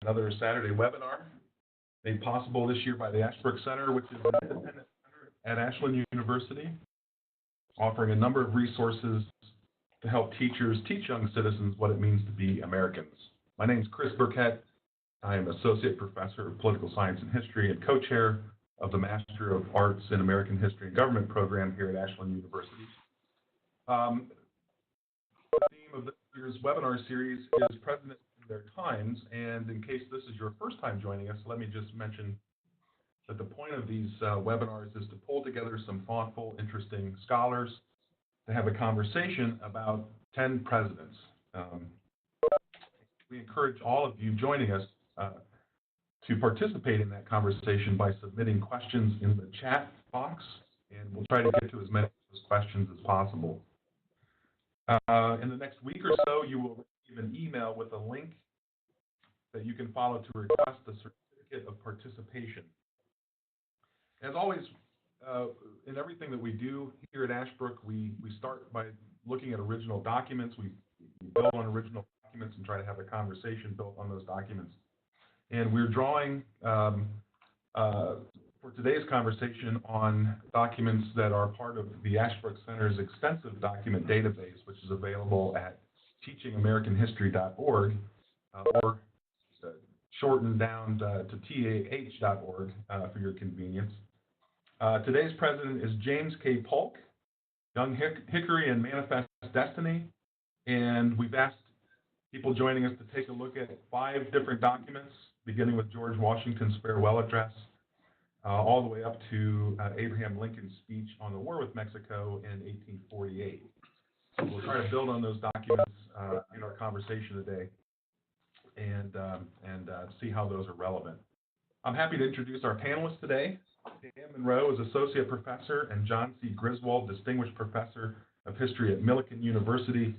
another Saturday webinar made possible this year by the Ashbrook Center, which is an independent center at Ashland University, offering a number of resources to help teachers teach young citizens what it means to be Americans. My name is Chris Burkett. I am Associate Professor of Political Science and History and co-chair of the Master of Arts in American History and Government program here at Ashland University. The theme of this year's webinar series is Presidents in Their Times, and in case this is your first time joining us, let me just mention that the point of these webinars is to pull together some thoughtful, interesting scholars to have a conversation about 10 presidents. We encourage all of you joining us to participate in that conversation by submitting questions in the chat box, and we'll try to get to as many of those questions as possible. In the next week or so, you will receive an email with a link that you can follow to request a certificate of participation. As always, in everything that we do here at Ashbrook, we start by looking at original documents. We build on original documents and try to have a conversation built on those documents. And we're drawing for today's conversation on documents that are part of the Ashbrook Center's extensive document database, which is available at teachingamericanhistory.org, or shortened down to tah.org for your convenience. Today's president is James K. Polk, Young Hickory and Manifest Destiny, and we've asked people joining us to take a look at 5 different documents, beginning with George Washington's farewell address, all the way up to Abraham Lincoln's speech on the war with Mexico in 1848. So we'll try to build on those documents in our conversation today and see how those are relevant. I'm happy to introduce our panelists today. Dan Monroe is Associate Professor and John C. Griswold Distinguished Professor of History at Millikan University.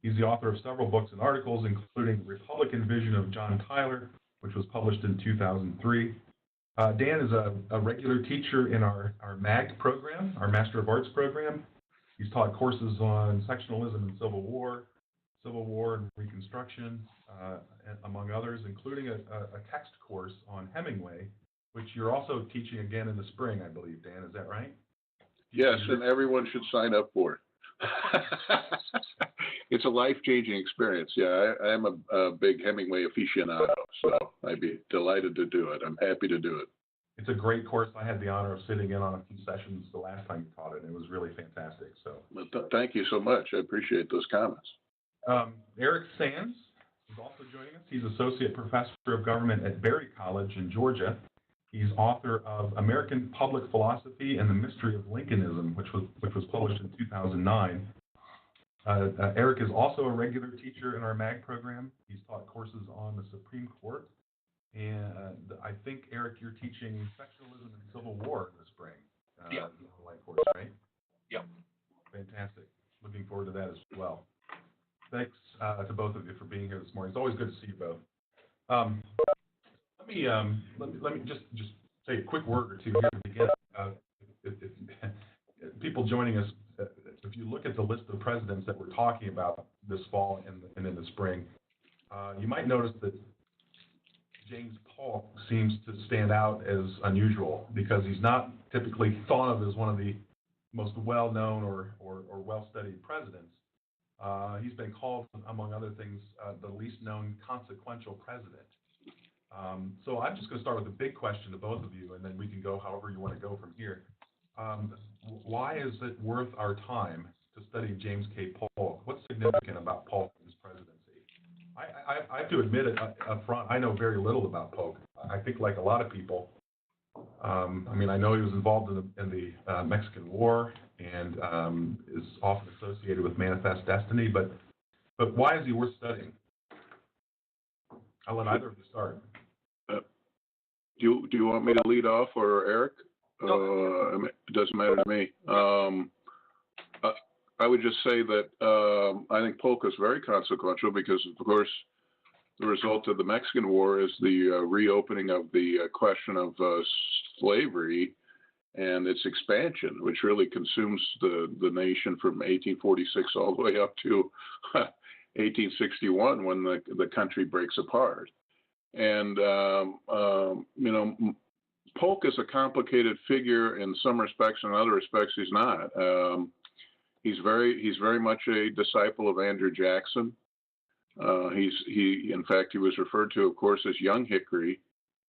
He's the author of several books and articles, including Republican Vision of John Tyler, which was published in 2003. Dan is a regular teacher in our MAG program, our Master of Arts program. He's taught courses on sectionalism and Civil War and Reconstruction, among others, including a text course on Hemingway, which you're also teaching again in the spring, I believe, Dan. Is that right? Yes, and everyone should sign up for it. It's a life-changing experience. Yeah, I am a big Hemingway aficionado, so I'd be delighted to do it. I'm happy to do it. It's a great course. I had the honor of sitting in on a few sessions the last time you taught it, and it was really fantastic. So, thank you so much. I appreciate those comments. Eric Sands is also joining us. He's Associate Professor of Government at Berry College in Georgia. He's author of American Public Philosophy and the Mystery of Lincolnism, which was published in 2009. Eric is also a regular teacher in our MAG program. He's taught courses on the Supreme Court. And I think, Eric, you're teaching sectionalism and Civil War in the spring. Yeah. Online course, right? Yep. Fantastic. Looking forward to that as well. Thanks to both of you for being here this morning. It's always good to see you both. Let me just say a quick word or two here to begin. If people joining us, if you look at the list of presidents that we're talking about this fall and in the spring, you might notice that James Polk seems to stand out as unusual because he's not typically thought of as one of the most well-known or well-studied presidents. He's been called, among other things, the least known consequential president. So I'm just going to start with a big question to both of you, and then we can go however you want to go from here. Why is it worth our time to study James K. Polk? What's significant about Polk and his presidency? I have to admit it up front, I know very little about Polk. I think like a lot of people, I know he was involved in the Mexican War and is often associated with Manifest Destiny, but why is he worth studying? I'll let either of you start. Do you want me to lead off or Eric? No. It doesn't matter to me. I would just say that I think Polk is very consequential because, of course, the result of the Mexican War is the reopening of the question of slavery and its expansion, which really consumes the nation from 1846 all the way up to 1861 when the country breaks apart. And Polk is a complicated figure in some respects, and in other respects, he's not. He's very much a disciple of Andrew Jackson. In fact, he was referred to, of course, as Young Hickory,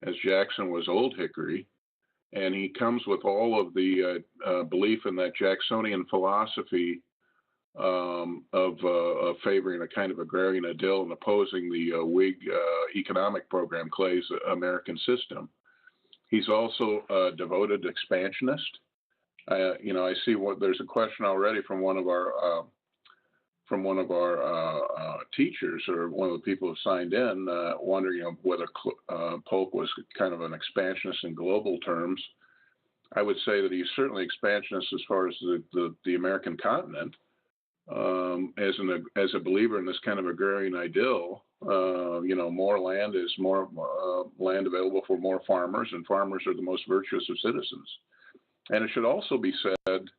as Jackson was Old Hickory, and he comes with all of the belief in that Jacksonian philosophy of favoring a kind of agrarian idyll and opposing the Whig economic program, Clay's American system. He's also a devoted expansionist. I see there's a question already from one of our teachers, or one of the people who signed in, wondering whether Polk was kind of an expansionist in global terms. I would say that he's certainly expansionist as far as the American continent. As a believer in this kind of agrarian idyll, more land is more land available for more farmers, and farmers are the most virtuous of citizens. And it should also be said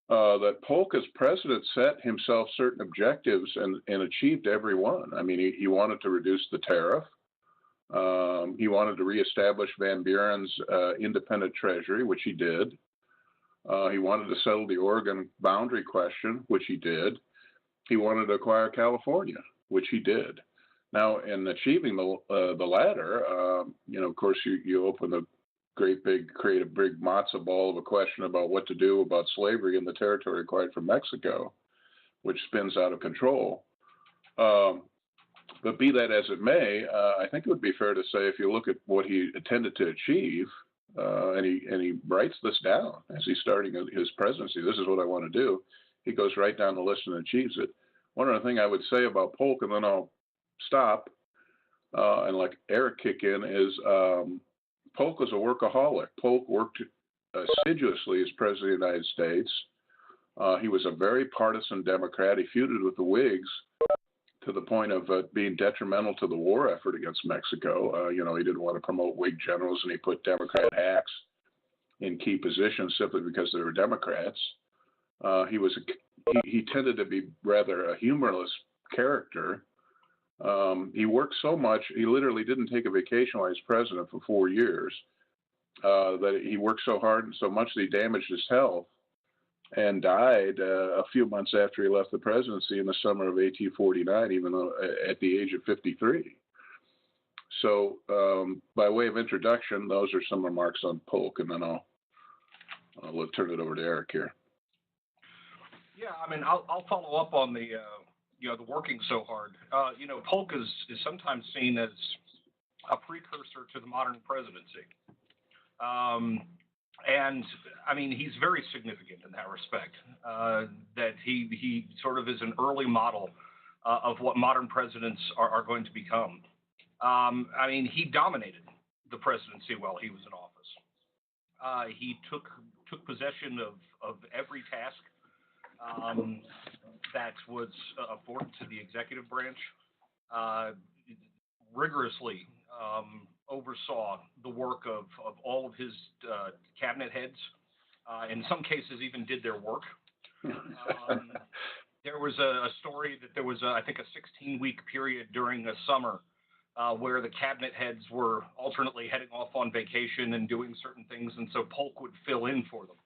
that Polk, as president, set himself certain objectives and achieved every one. I mean, he wanted to reduce the tariff. He wanted to reestablish Van Buren's independent treasury, which he did. He wanted to settle the Oregon boundary question, which he did. He wanted to acquire California, which he did. Now, in achieving the latter, of course, you open the create a big matzo ball of a question about what to do about slavery in the territory acquired from Mexico, which spins out of control. But be that as it may, I think it would be fair to say, if you look at what he intended to achieve, and he writes this down as he's starting his presidency, this is what I want to do. He goes right down the list and achieves it. One other thing I would say about Polk, and then I'll stop and let Eric kick in, is Polk was a workaholic. Polk worked assiduously as president of the United States. He was a very partisan Democrat. He feuded with the Whigs to the point of being detrimental to the war effort against Mexico. He didn't want to promote Whig generals, and he put Democrat hacks in key positions simply because they were Democrats. He tended to be rather a humorless character. He worked so much, he literally didn't take a vacation while he was president for 4 years. That he worked so hard and so much that he damaged his health and died a few months after he left the presidency in the summer of 1849, even though at the age of 53. So, by way of introduction, those are some remarks on Polk, and then I'll turn it over to Eric here. Yeah, I mean, I'll follow up on the working so hard. Polk is sometimes seen as a precursor to the modern presidency. And I mean, he's very significant in that respect, that he sort of is an early model of what modern presidents are going to become. I mean, he dominated the presidency while he was in office. He took possession of every task that was afforded to the executive branch, rigorously oversaw the work of all of his cabinet heads, in some cases even did their work. There was a story that there was, I think, a 16-week period during the summer where the cabinet heads were alternately heading off on vacation and doing certain things, and so Polk would fill in for them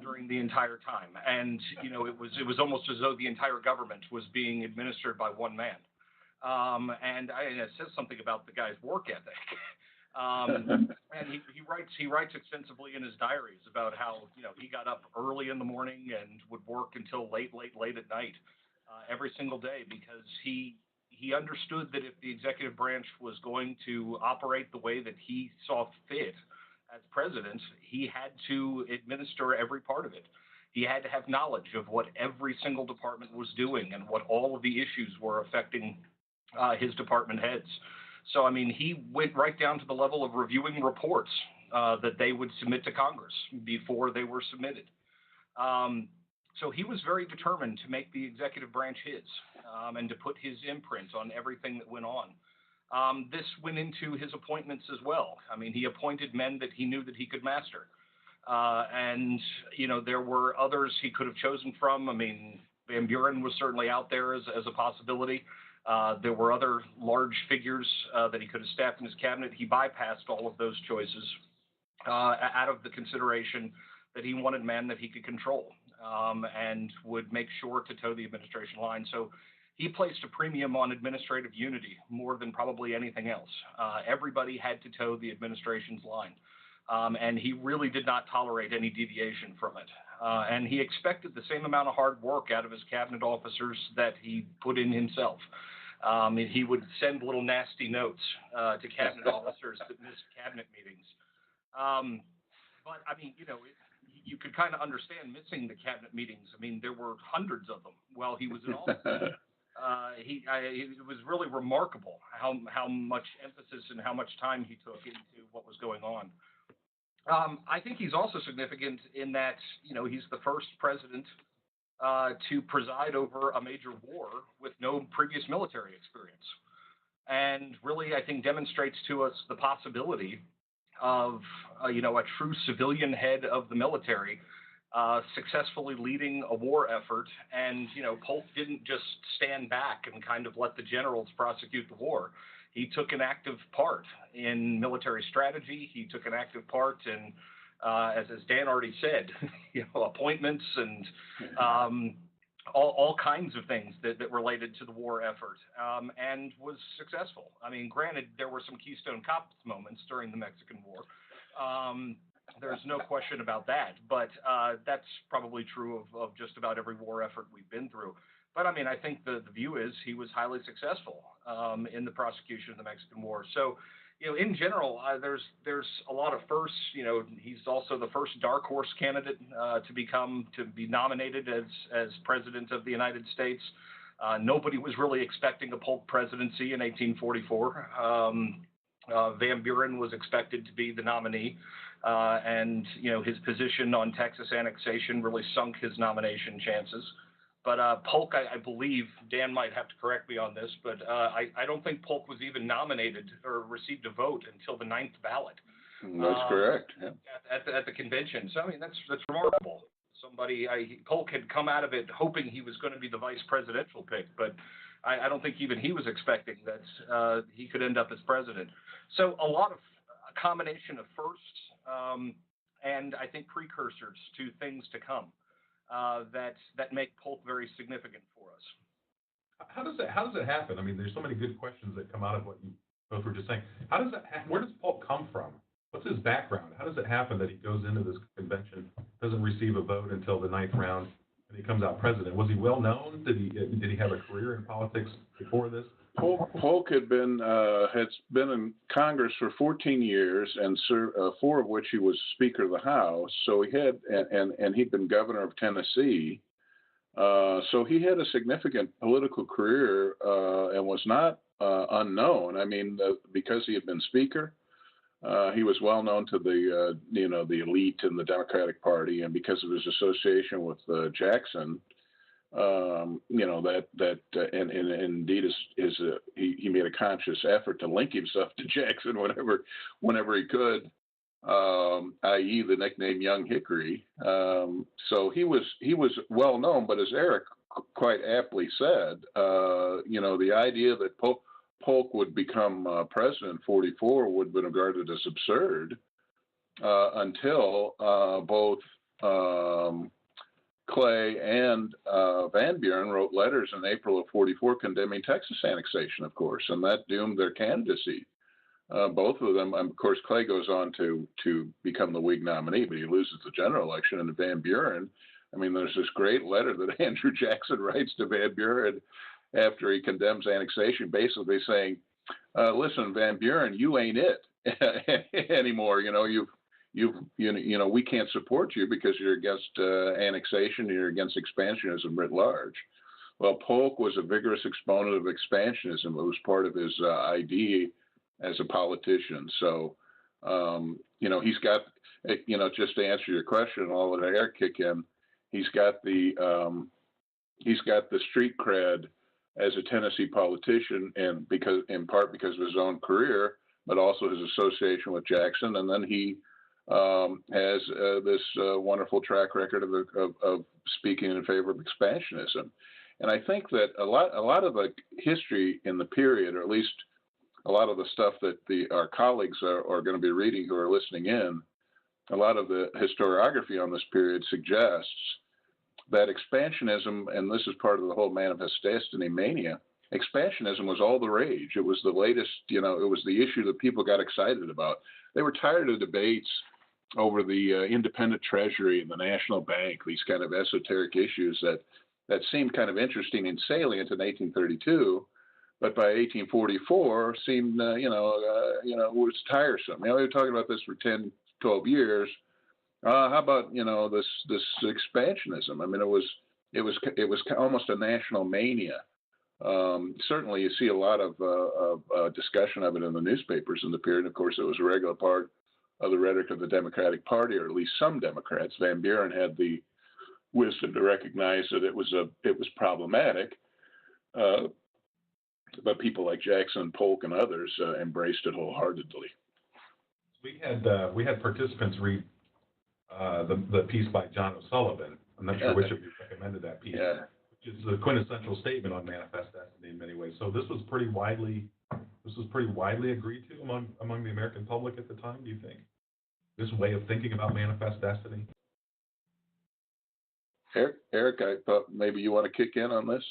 during the entire time. And, it was almost as though the entire government was being administered by one man. And it says something about the guy's work ethic. And he writes extensively in his diaries about how, he got up early in the morning and would work until late at night, every single day, because he understood that if the executive branch was going to operate the way that he saw fit as president, he had to administer every part of it. He had to have knowledge of what every single department was doing and what all of the issues were affecting his department heads. So, I mean, he went right down to the level of reviewing reports that they would submit to Congress before they were submitted. So he was very determined to make the executive branch his, and to put his imprint on everything that went on. This went into his appointments as well. I mean, he appointed men that he knew that he could master. And, there were others he could have chosen from. I mean, Van Buren was certainly out there as a possibility. There were other large figures that he could have staffed in his cabinet. He bypassed all of those choices out of the consideration that he wanted men that he could control and would make sure to toe the administration line. So he placed a premium on administrative unity more than probably anything else. Everybody had to toe the administration's line. And he really did not tolerate any deviation from it. And he expected the same amount of hard work out of his cabinet officers that he put in himself. He would send little nasty notes to cabinet officers that missed cabinet meetings. But I mean, you could kind of understand missing the cabinet meetings. I mean, there were hundreds of them while he was in office. It was really remarkable how much emphasis and how much time he took into what was going on. I think he's also significant in that, he's the first president to preside over a major war with no previous military experience. And really, I think, demonstrates to us the possibility of, a true civilian head of the military successfully leading a war effort. And, Polk didn't just stand back and kind of let the generals prosecute the war. He took an active part in military strategy. He took an active part in, as Dan already said, appointments and all kinds of things that related to the war effort, and was successful. I mean, granted, there were some Keystone Cops moments during the Mexican War. There's no question about that, but that's probably true of just about every war effort we've been through. But I mean, I think the view is he was highly successful in the prosecution of the Mexican War. So, in general, there's a lot of firsts. He's also the first dark horse candidate to be nominated as president of the United States. Nobody was really expecting a Polk presidency in 1844. Van Buren was expected to be the nominee, and his position on Texas annexation really sunk his nomination chances. But Polk, I believe, Dan might have to correct me on this, but I don't think Polk was even nominated or received a vote until the 9th ballot. That's correct. Yeah. At the convention. So I mean, that's remarkable. Polk had come out of it hoping he was going to be the vice presidential pick, but I don't think even he was expecting that he could end up as president. So a combination of firsts and I think precursors to things to come. That make Polk very significant for us. How does it happen? I mean, there's so many good questions that come out of what you both were just saying. Where does Polk come from? What's his background? How does it happen that he goes into this convention, doesn't receive a vote until the 9th round, and he comes out president? Was he well known? Did he have a career in politics before this? Polk had been in Congress for 14 years, and 4 of which he was Speaker of the House. So he had, and he'd been governor of Tennessee. So he had a significant political career and was not unknown. I mean, because he had been Speaker, he was well known to the the elite in the Democratic Party, and because of his association with Jackson. And indeed he made a conscious effort to link himself to Jackson whenever he could, i.e. the nickname Young Hickory. So he was well known, but as Eric quite aptly said, the idea that Polk would become president in 44 would have been regarded as absurd until both Clay and Van Buren wrote letters in April of 44 condemning Texas annexation, of course, and that doomed their candidacy. Both of them, of course, Clay goes on to become the Whig nominee, but he loses the general election. And Van Buren, I mean, there's this great letter that Andrew Jackson writes to Van Buren after he condemns annexation, basically saying, listen, Van Buren, you ain't it anymore. We can't support you because you're against annexation, you're against expansionism writ large. Well, Polk was a vigorous exponent of expansionism. It was part of his ID as a politician. So, he's got, just to answer your question, I'll let Eric kick in. He's got the street cred as a Tennessee politician, and in part because of his own career, but also his association with Jackson, and then he has this wonderful track record of speaking in favor of expansionism. And I think that a lot of the history in the period, or at least a lot of the stuff that our colleagues are going to be reading who are listening in, a lot of the historiography on this period suggests that expansionism, and this is part of the whole Manifest Destiny mania, expansionism was all the rage. It was the latest, it was the issue that people got excited about. They were tired of debates over the independent treasury and the national bank, these kind of esoteric issues that seemed kind of interesting and salient in 1832, but by 1844 seemed, was tiresome. We were talking about this for 10, 12 years. How about this expansionism? I mean, it was almost a national mania. Certainly, you see a lot of discussion of it in the newspapers in the period. Of course, it was a regular part of the rhetoric of the Democratic Party, or at least some Democrats. Van Buren had the wisdom to recognize that it was problematic, but people like Jackson, Polk, and others embraced it wholeheartedly. We had participants read the piece by John O'Sullivan. I'm not sure which of you recommended that piece. Yeah. Which is a quintessential statement on manifest destiny in many ways. So this was pretty widely agreed to among the American public at the time. Do you think this way of thinking about manifest destiny? Eric, I thought maybe you want to kick in on this.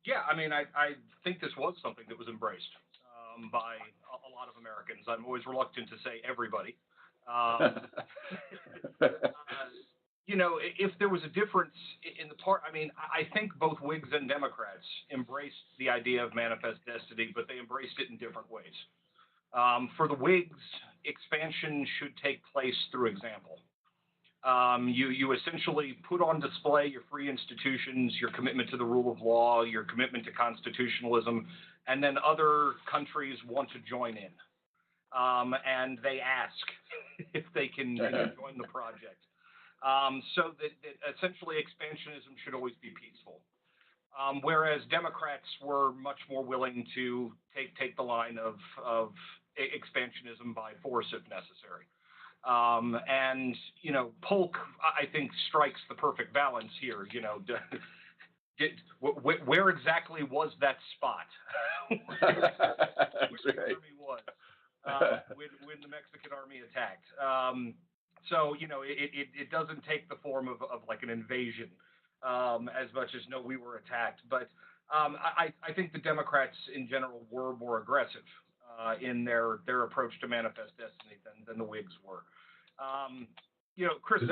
Yeah, I mean, I think this was something that was embraced by a lot of Americans. I'm always reluctant to say everybody. If there was a difference in the part, I mean, I think both Whigs and Democrats embraced the idea of manifest destiny, but they embraced it in different ways. For the Whigs, expansion should take place through example. You essentially put on display your free institutions, your commitment to the rule of law, your commitment to constitutionalism, and then other countries want to join in. And they ask if they can join the project. So that essentially expansionism should always be peaceful. Whereas Democrats were much more willing to take the line of expansionism by force if necessary. And Polk, I think, strikes the perfect balance here. Where exactly was that spot? Where the army was when the Mexican army attacked. So it doesn't take the form of like an invasion as much as no, we were attacked. But I think the Democrats in general were more aggressive in their approach to manifest destiny than the Whigs were. Chris,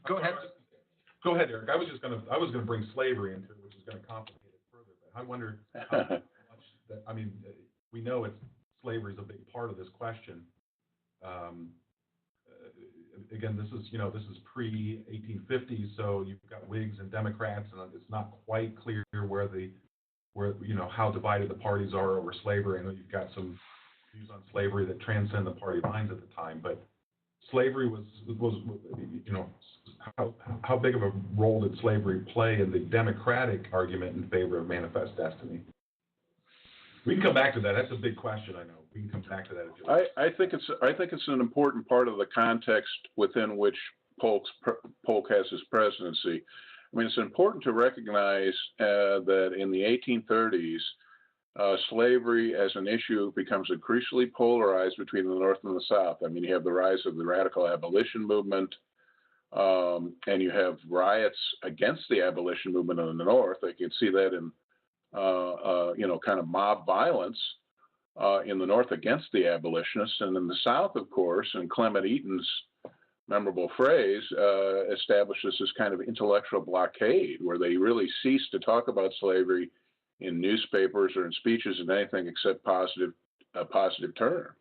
go ahead. Go ahead, Eric. I was going to bring slavery into it, which is going to complicate it further. But I wonder how much that. I mean, we know slavery is a big part of this question. Again, this is pre-1850s, so you've got Whigs and Democrats, and it's not quite clear how divided the parties are over slavery. I know you've got some views on slavery that transcend the party lines at the time, but slavery was how big of a role did slavery play in the Democratic argument in favor of manifest destiny? We can come back to that. That's a big question, I know. We can come back to that if you like. I think it's an important part of the context within which Polk has his presidency. I mean, it's important to recognize that in the 1830s, slavery as an issue becomes increasingly polarized between the North and the South. I mean, you have the rise of the radical abolition movement, and you have riots against the abolition movement in the North. I can see that in kind of mob violence in the North against the abolitionists, and in the South, of course, and Clement Eaton's memorable phrase establishes this kind of intellectual blockade where they really cease to talk about slavery in newspapers or in speeches in anything except positive terms.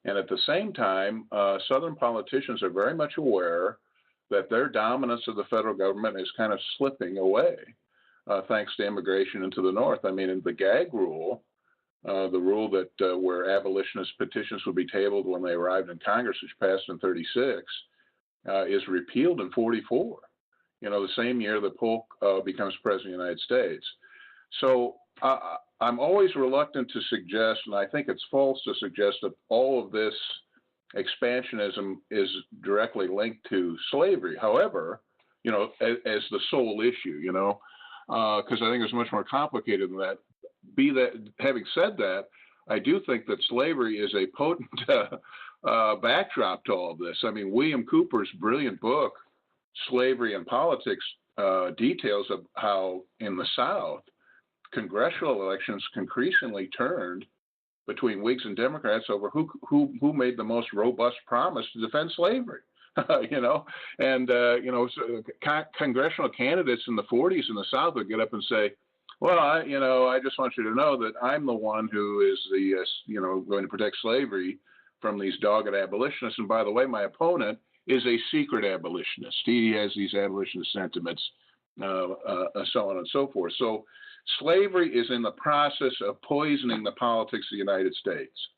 And at the same time, Southern politicians are very much aware that their dominance of the federal government is kind of slipping away thanks to immigration into the North. I mean, in the gag rule, the rule that where abolitionist petitions would be tabled when they arrived in Congress, which passed in 36, is repealed in 44. The same year that Polk becomes president of the United States. So I'm always reluctant to suggest, and I think it's false to suggest that all of this expansionism is directly linked to slavery. However, as the sole issue, because I think it's much more complicated than that. Having said that, I do think that slavery is a potent backdrop to all of this. I mean, William Cooper's brilliant book, Slavery and Politics, details of how in the South, congressional elections increasingly turned between Whigs and Democrats over who made the most robust promise to defend slavery. So congressional candidates in the 40s in the South would get up and say, well, I just want you to know that I'm the one who is going to protect slavery from these dogged abolitionists. And by the way, my opponent is a secret abolitionist. He has these abolitionist sentiments, so on and so forth. So slavery is in the process of poisoning the politics of the United States.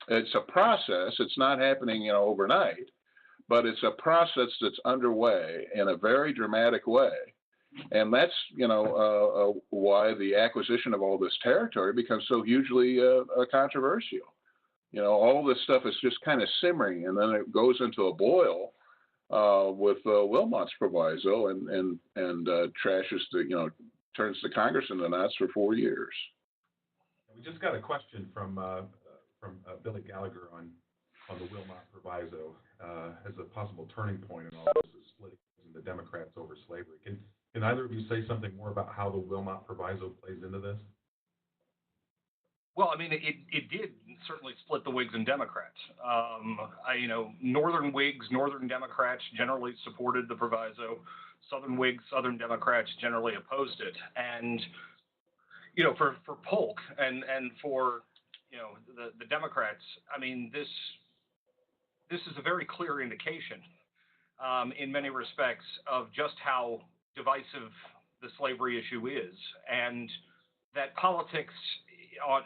It's a process. It's not happening, overnight, but it's a process that's underway in a very dramatic way. And that's, why the acquisition of all this territory becomes so hugely controversial. All this stuff is just kind of simmering, and then it goes into a boil with Wilmot's Proviso and trashes turns the Congress into knots for 4 years. We just got a question from Billy Gallagher on the Wilmot Proviso as a possible turning point in all this is splitting the Democrats over slavery. Can either of you say something more about how the Wilmot Proviso plays into this? Well, I mean, it did certainly split the Whigs and Democrats. Northern Whigs, Northern Democrats generally supported the Proviso. Southern Whigs, Southern Democrats generally opposed it. And, for Polk and for, the Democrats, I mean, this is a very clear indication in many respects of just how divisive the slavery issue is, and that politics,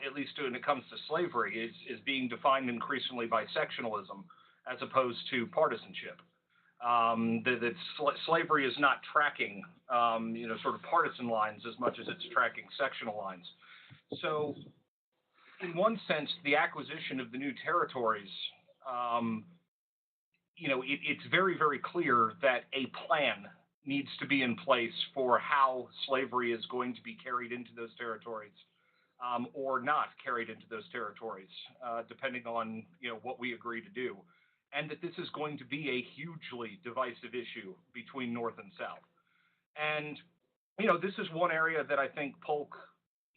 at least when it comes to slavery, is being defined increasingly by sectionalism as opposed to partisanship. That slavery is not tracking, sort of partisan lines as much as it's tracking sectional lines. So, in one sense, the acquisition of the new territories, it's very, very clear that a plan needs to be in place for how slavery is going to be carried into those territories, or not carried into those territories, depending on what we agree to do, and that this is going to be a hugely divisive issue between North and South. And this is one area that I think Polk,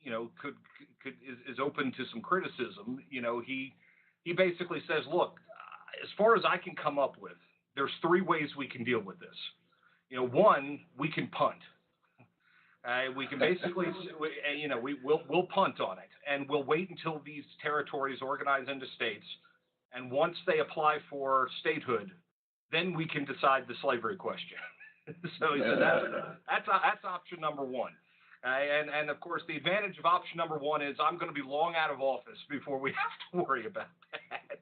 is open to some criticism. He basically says, look, as far as I can come up with, there's three ways we can deal with this. One, we can punt. We can basically, we'll punt on it, and we'll wait until these territories organize into states, and once they apply for statehood, then we can decide the slavery question. So he said that's option number one. And of course, the advantage of option number one is I'm going to be long out of office before we have to worry about that.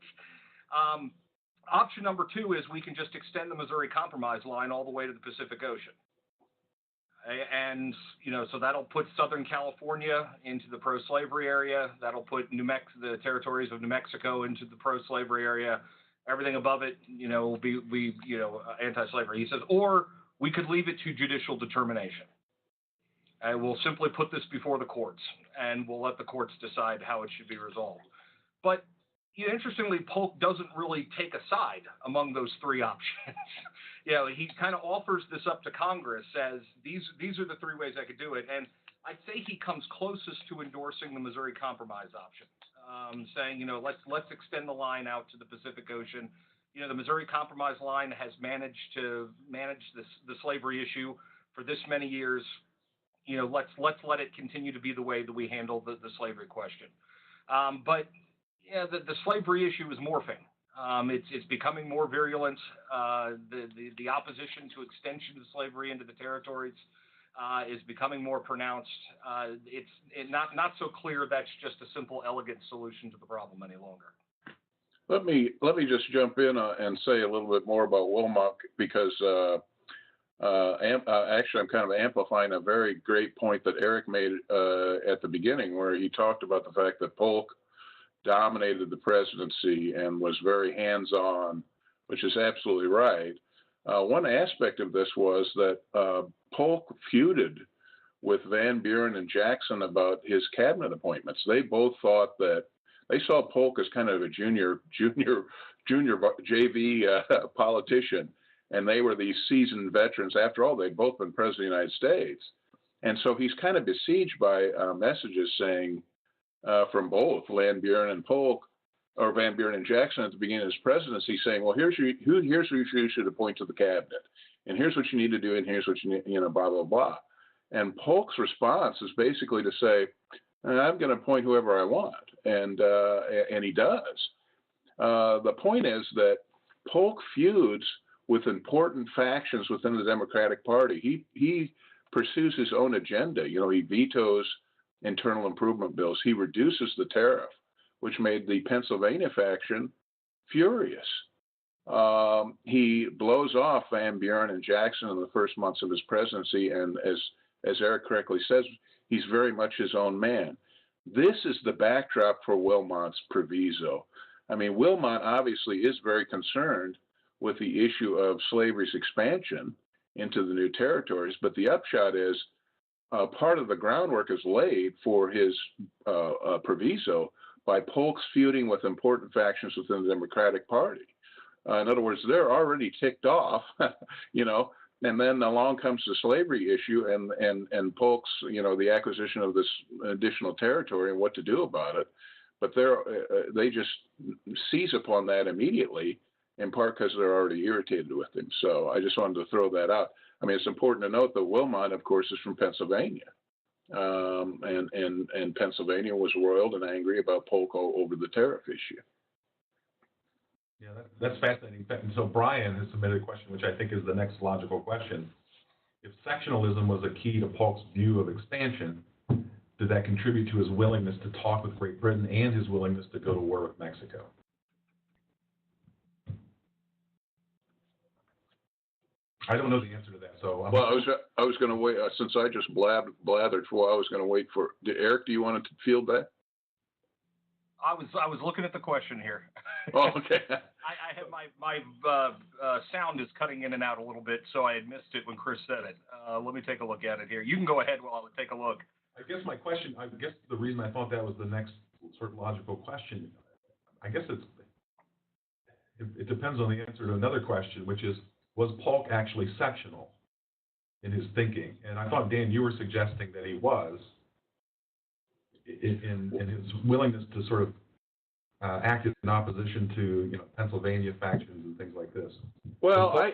Option number two is we can just extend the Missouri Compromise line all the way to the Pacific Ocean. And, so that'll put Southern California into the pro-slavery area. That'll put the territories of New Mexico into the pro-slavery area. Everything above it, will be anti-slavery. He says, or we could leave it to judicial determination. And we'll simply put this before the courts, and we'll let the courts decide how it should be resolved. But interestingly, Polk doesn't really take a side among those three options. He kind of offers this up to Congress, says these are the three ways I could do it, and I'd say he comes closest to endorsing the Missouri Compromise option, saying let's extend the line out to the Pacific Ocean. The Missouri Compromise line has managed to manage the slavery issue for this many years. Let's let it continue to be the way that we handle the slavery question. But the slavery issue is morphing. It's becoming more virulent. The opposition to extension of slavery into the territories is becoming more pronounced. It's not so clear that's just a simple, elegant solution to the problem any longer. Let me just jump in and say a little bit more about Wilmot, because actually I'm kind of amplifying a very great point that Eric made at the beginning, where he talked about the fact that Polk dominated the presidency and was very hands-on, which is absolutely right. One aspect of this was that Polk feuded with Van Buren and Jackson about his cabinet appointments. They both thought that they saw Polk as kind of a junior JV politician, and they were these seasoned veterans. After all, they'd both been president of the United States. And so he's kind of besieged by messages saying from both Van Buren and Polk, or Van Buren and Jackson at the beginning of his presidency, saying, well, here's who you should appoint to the cabinet, and here's what you need to do, and here's what you need, blah, blah, blah. And Polk's response is basically to say, I'm going to appoint whoever I want, and he does. The point is that Polk feuds with important factions within the Democratic Party. He pursues his own agenda. He vetoes internal improvement bills. He reduces the tariff, which made the Pennsylvania faction furious. He blows off Van Buren and Jackson in the first months of his presidency, and as Eric correctly says, he's very much his own man. This is the backdrop for Wilmot's Proviso. I mean, Wilmot obviously is very concerned with the issue of slavery's expansion into the new territories, but the upshot is part of the groundwork is laid for his Proviso by Polk's feuding with important factions within the Democratic Party. In other words, they're already ticked off, and then along comes the slavery issue and Polk's, the acquisition of this additional territory and what to do about it. But they just seize upon that immediately, in part because they're already irritated with him. So I just wanted to throw that out. I mean, it's important to note that Wilmot, of course, is from Pennsylvania. And Pennsylvania was roiled and angry about Polk over the tariff issue. Yeah, that's fascinating. And so Brian has submitted a question, which I think is the next logical question. If sectionalism was a key to Polk's view of expansion, did that contribute to his willingness to talk with Great Britain and his willingness to go to war with Mexico? I don't know the answer to that. So I was going to wait, since I just blathered for a while, I was going to wait for Eric. Do you want to field that? I was looking at the question here. Oh, okay. I have my sound is cutting in and out a little bit, so I had missed it when Chris said it. Let me take a look at it here. You can go ahead while I take a look. I guess the reason I thought that was the next sort of logical question, I guess it depends on the answer to another question, which is, was Polk actually sectional in his thinking? And I thought, Dan, you were suggesting that he was in his willingness to sort of act in opposition to Pennsylvania factions and things like this. Well,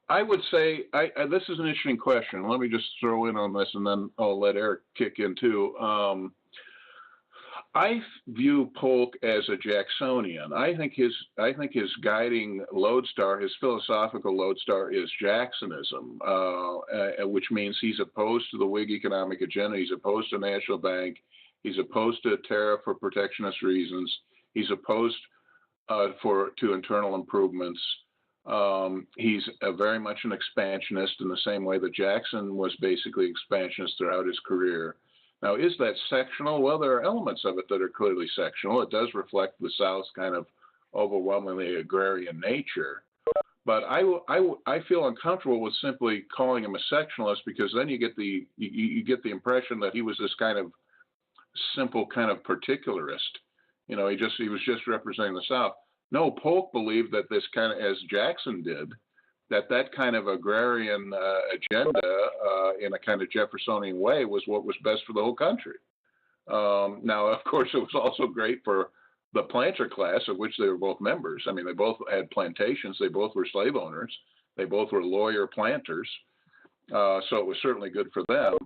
I would say this is an interesting question. Let me just throw in on this, and then I'll let Eric kick in too. I view Polk as a Jacksonian. I think his guiding lodestar, his philosophical lodestar, is Jacksonism, which means he's opposed to the Whig economic agenda. He's opposed to national bank. He's opposed to tariff for protectionist reasons. He's opposed to internal improvements. He's very much an expansionist in the same way that Jackson was basically expansionist throughout his career. Now, is that sectional? Well, there are elements of it that are clearly sectional. It does reflect the South's kind of overwhelmingly agrarian nature. But I feel uncomfortable with simply calling him a sectionalist, because then you get the impression that he was this kind of simple kind of particularist. He was just representing the South. No, Polk believed that this kind of, as Jackson did, that kind of agrarian agenda in a kind of Jeffersonian way was what was best for the whole country. Now, of course, it was also great for the planter class, of which they were both members. I mean, they both had plantations. They both were slave owners. They both were lawyer planters. So it was certainly good for them.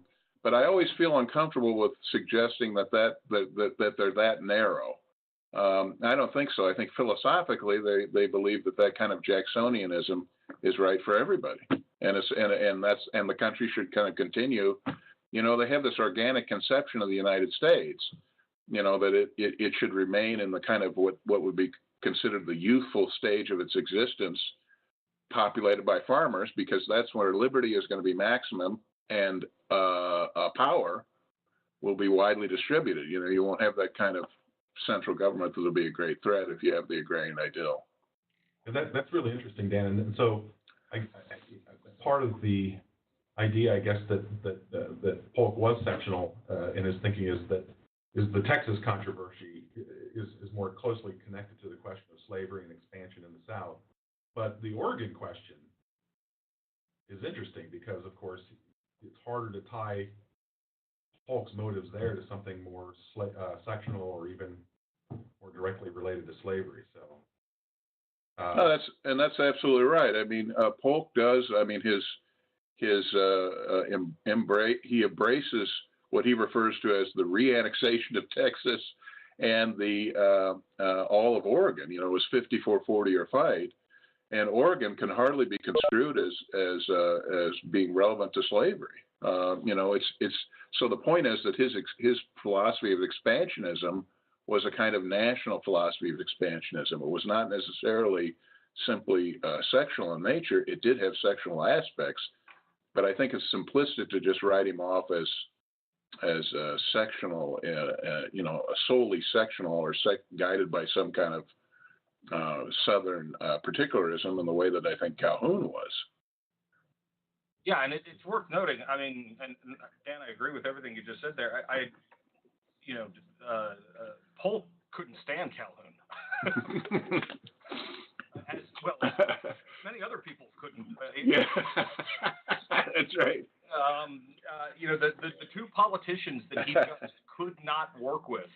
But I always feel uncomfortable with suggesting that they're that narrow. I don't think so. I think philosophically they believe that kind of Jacksonianism is right for everybody, and the country should kind of continue. They have this organic conception of the United States, that it should remain in the kind of what would be considered the youthful stage of its existence, populated by farmers, because that's where liberty is going to be maximum, and power will be widely distributed. You won't have that kind of central government that will be a great threat if you have the agrarian ideal. And that's really interesting, Dan. And so part of the idea, I guess, that Polk was sectional in his thinking is the Texas controversy is more closely connected to the question of slavery and expansion in the South. But the Oregon question is interesting because, of course, it's harder to tie Polk's motives there to something more sectional or even more directly related to slavery. So, no, that's absolutely right. I mean, Polk does. I mean, he embraces what he refers to as the reannexation of Texas and the all of Oregon. You know, it was 54-40 or fight, and Oregon can hardly be construed as being relevant to slavery. You know, it's so the point is that his philosophy of expansionism was a kind of national philosophy of expansionism. It was not necessarily simply sectional in nature. It did have sectional aspects, but I think it's simplistic to just write him off as sectional, you know, solely sectional or guided by some kind of Southern particularism in the way that I think Calhoun was. Yeah, and it's worth noting. I mean, and Dan, I agree with everything you just said there. You know, Polk couldn't stand Calhoun. As well as many other people couldn't. Yeah, that's right. You know, the two politicians that he just could not work with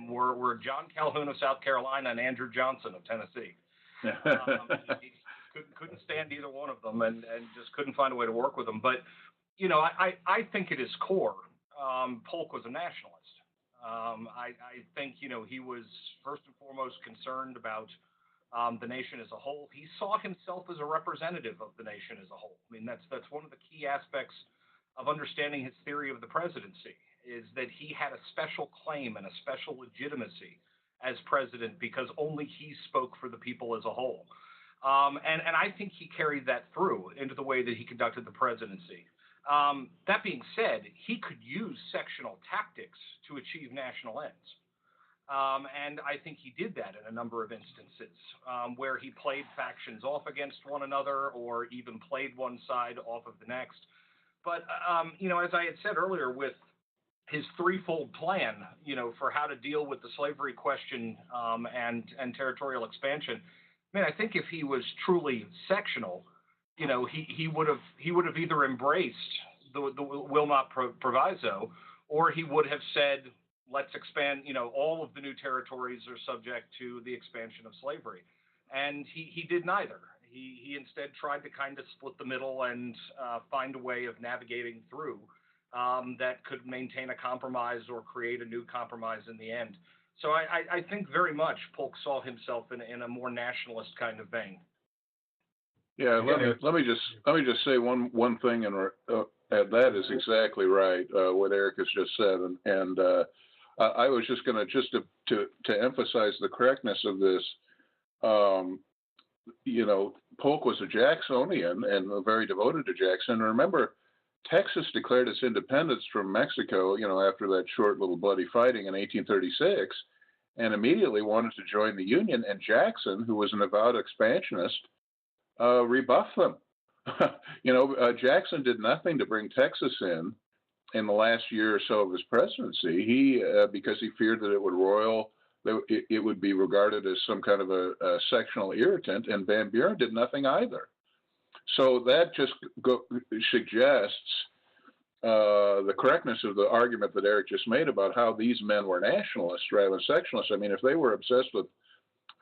were John Calhoun of South Carolina and Andrew Johnson of Tennessee. He couldn't stand either one of them and just couldn't find a way to work with them. But, you know, I think at his core, Polk was a nationalist. I think, you know, he was first and foremost concerned about the nation as a whole. He saw himself as a representative of the nation as a whole. I mean, that's one of the key aspects of understanding his theory of the presidency, is that he had a special claim and a special legitimacy as president because only he spoke for the people as a whole. And I think he carried that through into the way that he conducted the presidency. That being said, he could use sectional tactics to achieve national ends. And I think he did that in a number of instances where he played factions off against one another or even played one side off of the next. But, you know, as I had said earlier, with his threefold plan, you know, for how to deal with the slavery question and territorial expansion, I mean, I think if he was truly sectional, you know, he would have either embraced the Wilmot Proviso, or he would have said, let's expand, you know, all of the new territories are subject to the expansion of slavery. And he did neither. He instead tried to kind of split the middle and find a way of navigating through that could maintain a compromise or create a new compromise in the end. So I think very much Polk saw himself in a more nationalist kind of vein. Yeah, let me just say one thing, and that is exactly right. What Eric has just said, and I was just going to emphasize the correctness of this. You know, Polk was a Jacksonian and very devoted to Jackson. And remember, Texas declared its independence from Mexico, you know, after that short little bloody fighting in 1836, and immediately wanted to join the Union. And Jackson, who was an avowed expansionist, rebuffed them. You know, Jackson did nothing to bring Texas in the last year or so of his presidency. Because he feared that it would be regarded as some kind of a sectional irritant, and Van Buren did nothing either. So that just suggests the correctness of the argument that Eric just made about how these men were nationalists rather than sectionalists. I mean, if they were obsessed with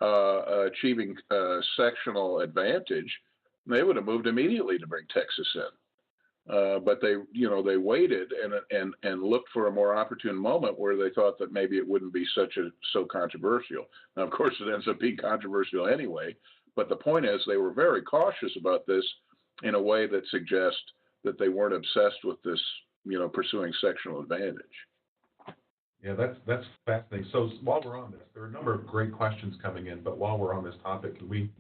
achieving sectional advantage, they would have moved immediately to bring Texas in. But they waited and looked for a more opportune moment where they thought that maybe it wouldn't be so controversial. Now, of course, it ends up being controversial anyway. But the point is, they were very cautious about this in a way that suggests that they weren't obsessed with this, you know, pursuing sectional advantage. Yeah, that's fascinating. So while we're on this, there are a number of great questions coming in. But while we're on this topic, we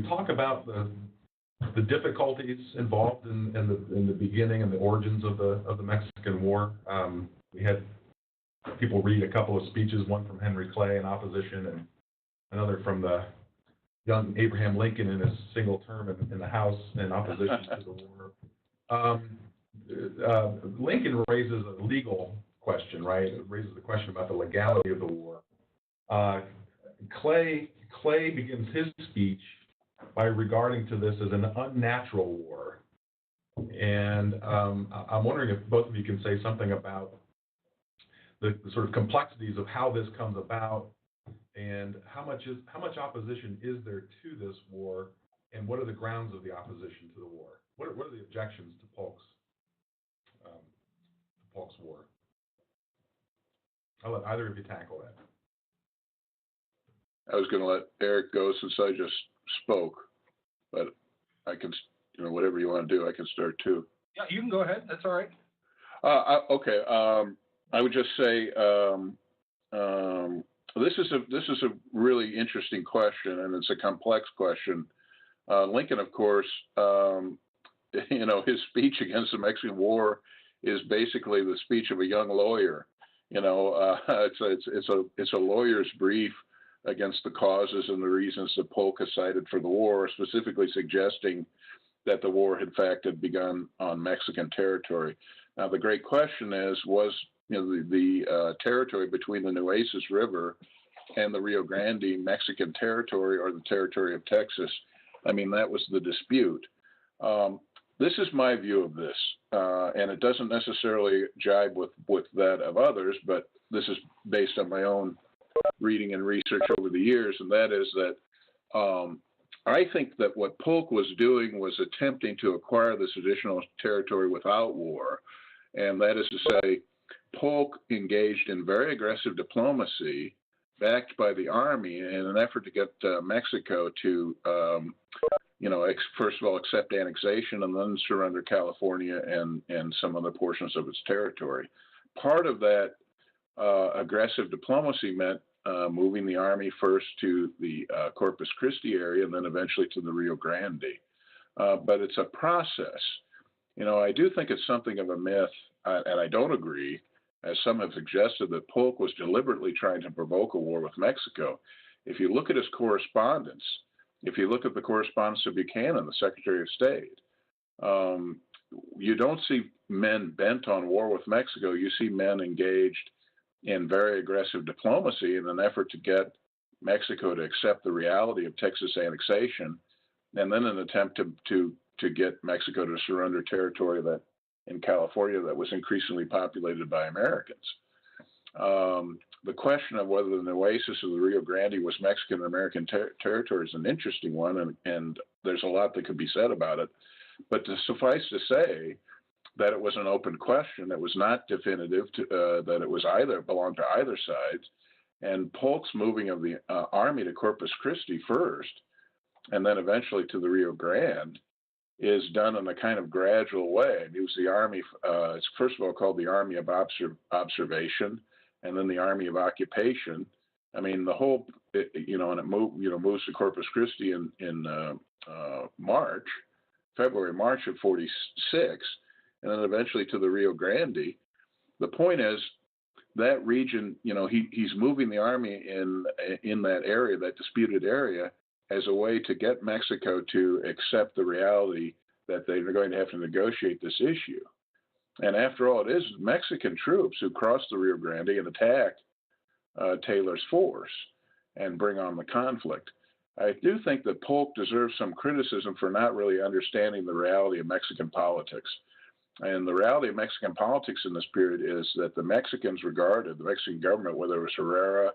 talk about the difficulties involved in the beginning and the origins of the Mexican War. We had people read a couple of speeches, one from Henry Clay in opposition, and another from the young Abraham Lincoln in his single term in the House in opposition to the war. Lincoln raises a legal question, right? It raises the question about the legality of the war. Clay begins his speech by regarding to this as an unnatural war. And I'm wondering if both of you can say something about the sort of complexities of how this comes about, and how much opposition is there to this war, and what are the grounds of the opposition to the war? What are the objections to Polk's war? I'll let either of you tackle that. I was going to let Eric go since I just spoke, but I can, whatever you want to do, I can start too. Yeah, you can go ahead. That's all right. Okay. I would just say this is a really interesting question, and it's a complex question. Lincoln, of course, his speech against the Mexican War is basically the speech of a young lawyer. It's a lawyer's brief against the causes and the reasons that Polk has cited for the war, specifically suggesting that the war, in fact, had begun on Mexican territory. Now, the great question is, was the territory between the Nueces River and the Rio Grande Mexican territory or the territory of Texas? I mean, that was the dispute. This is my view of this, and it doesn't necessarily jibe with that of others, but this is based on my own reading and research over the years, and that is that I think that what Polk was doing was attempting to acquire this additional territory without war, and that is to say, Polk engaged in very aggressive diplomacy backed by the Army in an effort to get Mexico to, first of all, accept annexation and then surrender California and some other portions of its territory. Part of that aggressive diplomacy meant moving the Army first to the Corpus Christi area and then eventually to the Rio Grande. But it's a process. I do think it's something of a myth, and I don't agree, as some have suggested, that Polk was deliberately trying to provoke a war with Mexico. If you look at his correspondence, if you look at the correspondence of Buchanan, the Secretary of State, you don't see men bent on war with Mexico. You see men engaged in very aggressive diplomacy in an effort to get Mexico to accept the reality of Texas annexation, and then an attempt to get Mexico to surrender territory that in California that was increasingly populated by Americans. The question of whether the Nueces or the Rio Grande was Mexican or American territory is an interesting one, and there's a lot that could be said about it. But to suffice to say that it was an open question, it was not definitive, that it was belonged to either side, and Polk's moving of the Army to Corpus Christi first, and then eventually to the Rio Grande, is done in a kind of gradual way. It was the Army, it's first of all called the Army of Observation, and then the Army of Occupation. I mean, the whole, and it moves to Corpus Christi in February, March of '46, and then eventually to the Rio Grande. The point is that region, he's moving the Army in that area, that disputed area, as a way to get Mexico to accept the reality that they're going to have to negotiate this issue. And after all, it is Mexican troops who cross the Rio Grande and attack Taylor's force and bring on the conflict. I do think that Polk deserves some criticism for not really understanding the reality of Mexican politics. And the reality of Mexican politics in this period is that the Mexicans regarded the Mexican government, whether it was Herrera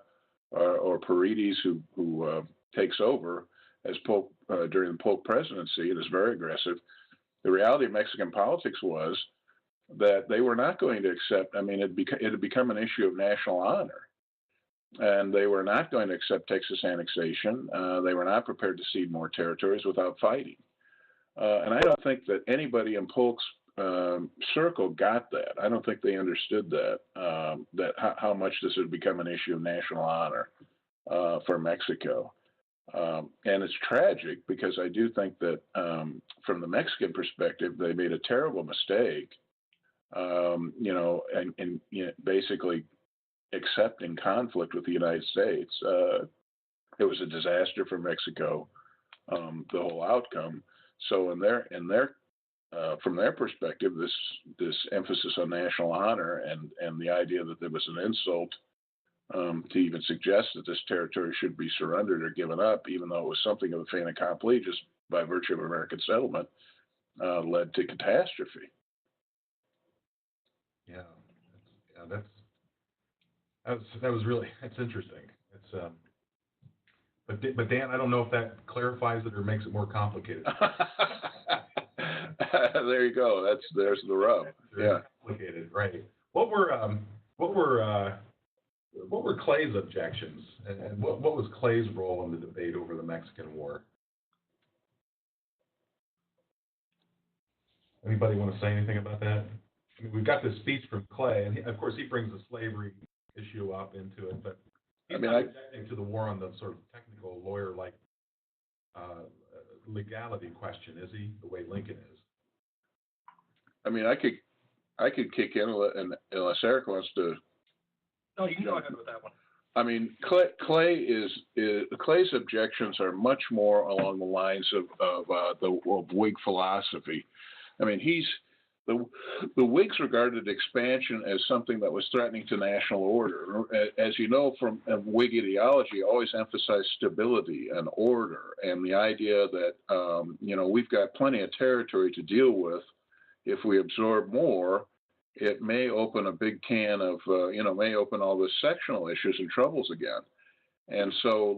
or Paredes who takes over as Polk during the Polk presidency and is very aggressive. The reality of Mexican politics was that they were not going to accept. I mean, it had become an issue of national honor, and they were not going to accept Texas annexation. They were not prepared to cede more territories without fighting. And I don't think that anybody in Polk's circle got that. I don't think they understood that, how much this had become an issue of national honor for Mexico. And it's tragic because I do think that from the Mexican perspective, they made a terrible mistake, and basically accepting conflict with the United States. It was a disaster for Mexico, the whole outcome. So in their from their perspective, this emphasis on national honor and the idea that there was an insult to even suggest that this territory should be surrendered or given up, even though it was something of a fait accompli just by virtue of American settlement, led to catastrophe. Yeah, that was really, that's interesting. It's but Dan, I don't know if that clarifies it or makes it more complicated. There you go. There's the rub. Yeah, complicated, right? What were Clay's objections, and what was Clay's role in the debate over the Mexican War? Anybody want to say anything about that? I mean, we've got this speech from Clay, and of course he brings the slavery issue up into it, but he's not objecting to the war on the sort of technical lawyer-like legality question, is he? The way Lincoln is. I mean, I could kick in unless Eric wants to. No, you can go ahead with that one. I mean, Clay's objections are much more along the lines of Whig philosophy. I mean, the Whigs regarded expansion as something that was threatening to national order. As you know from Whig ideology, always emphasized stability and order, and the idea that we've got plenty of territory to deal with. If we absorb more, it may open a big can of may open all the sectional issues and troubles again. And so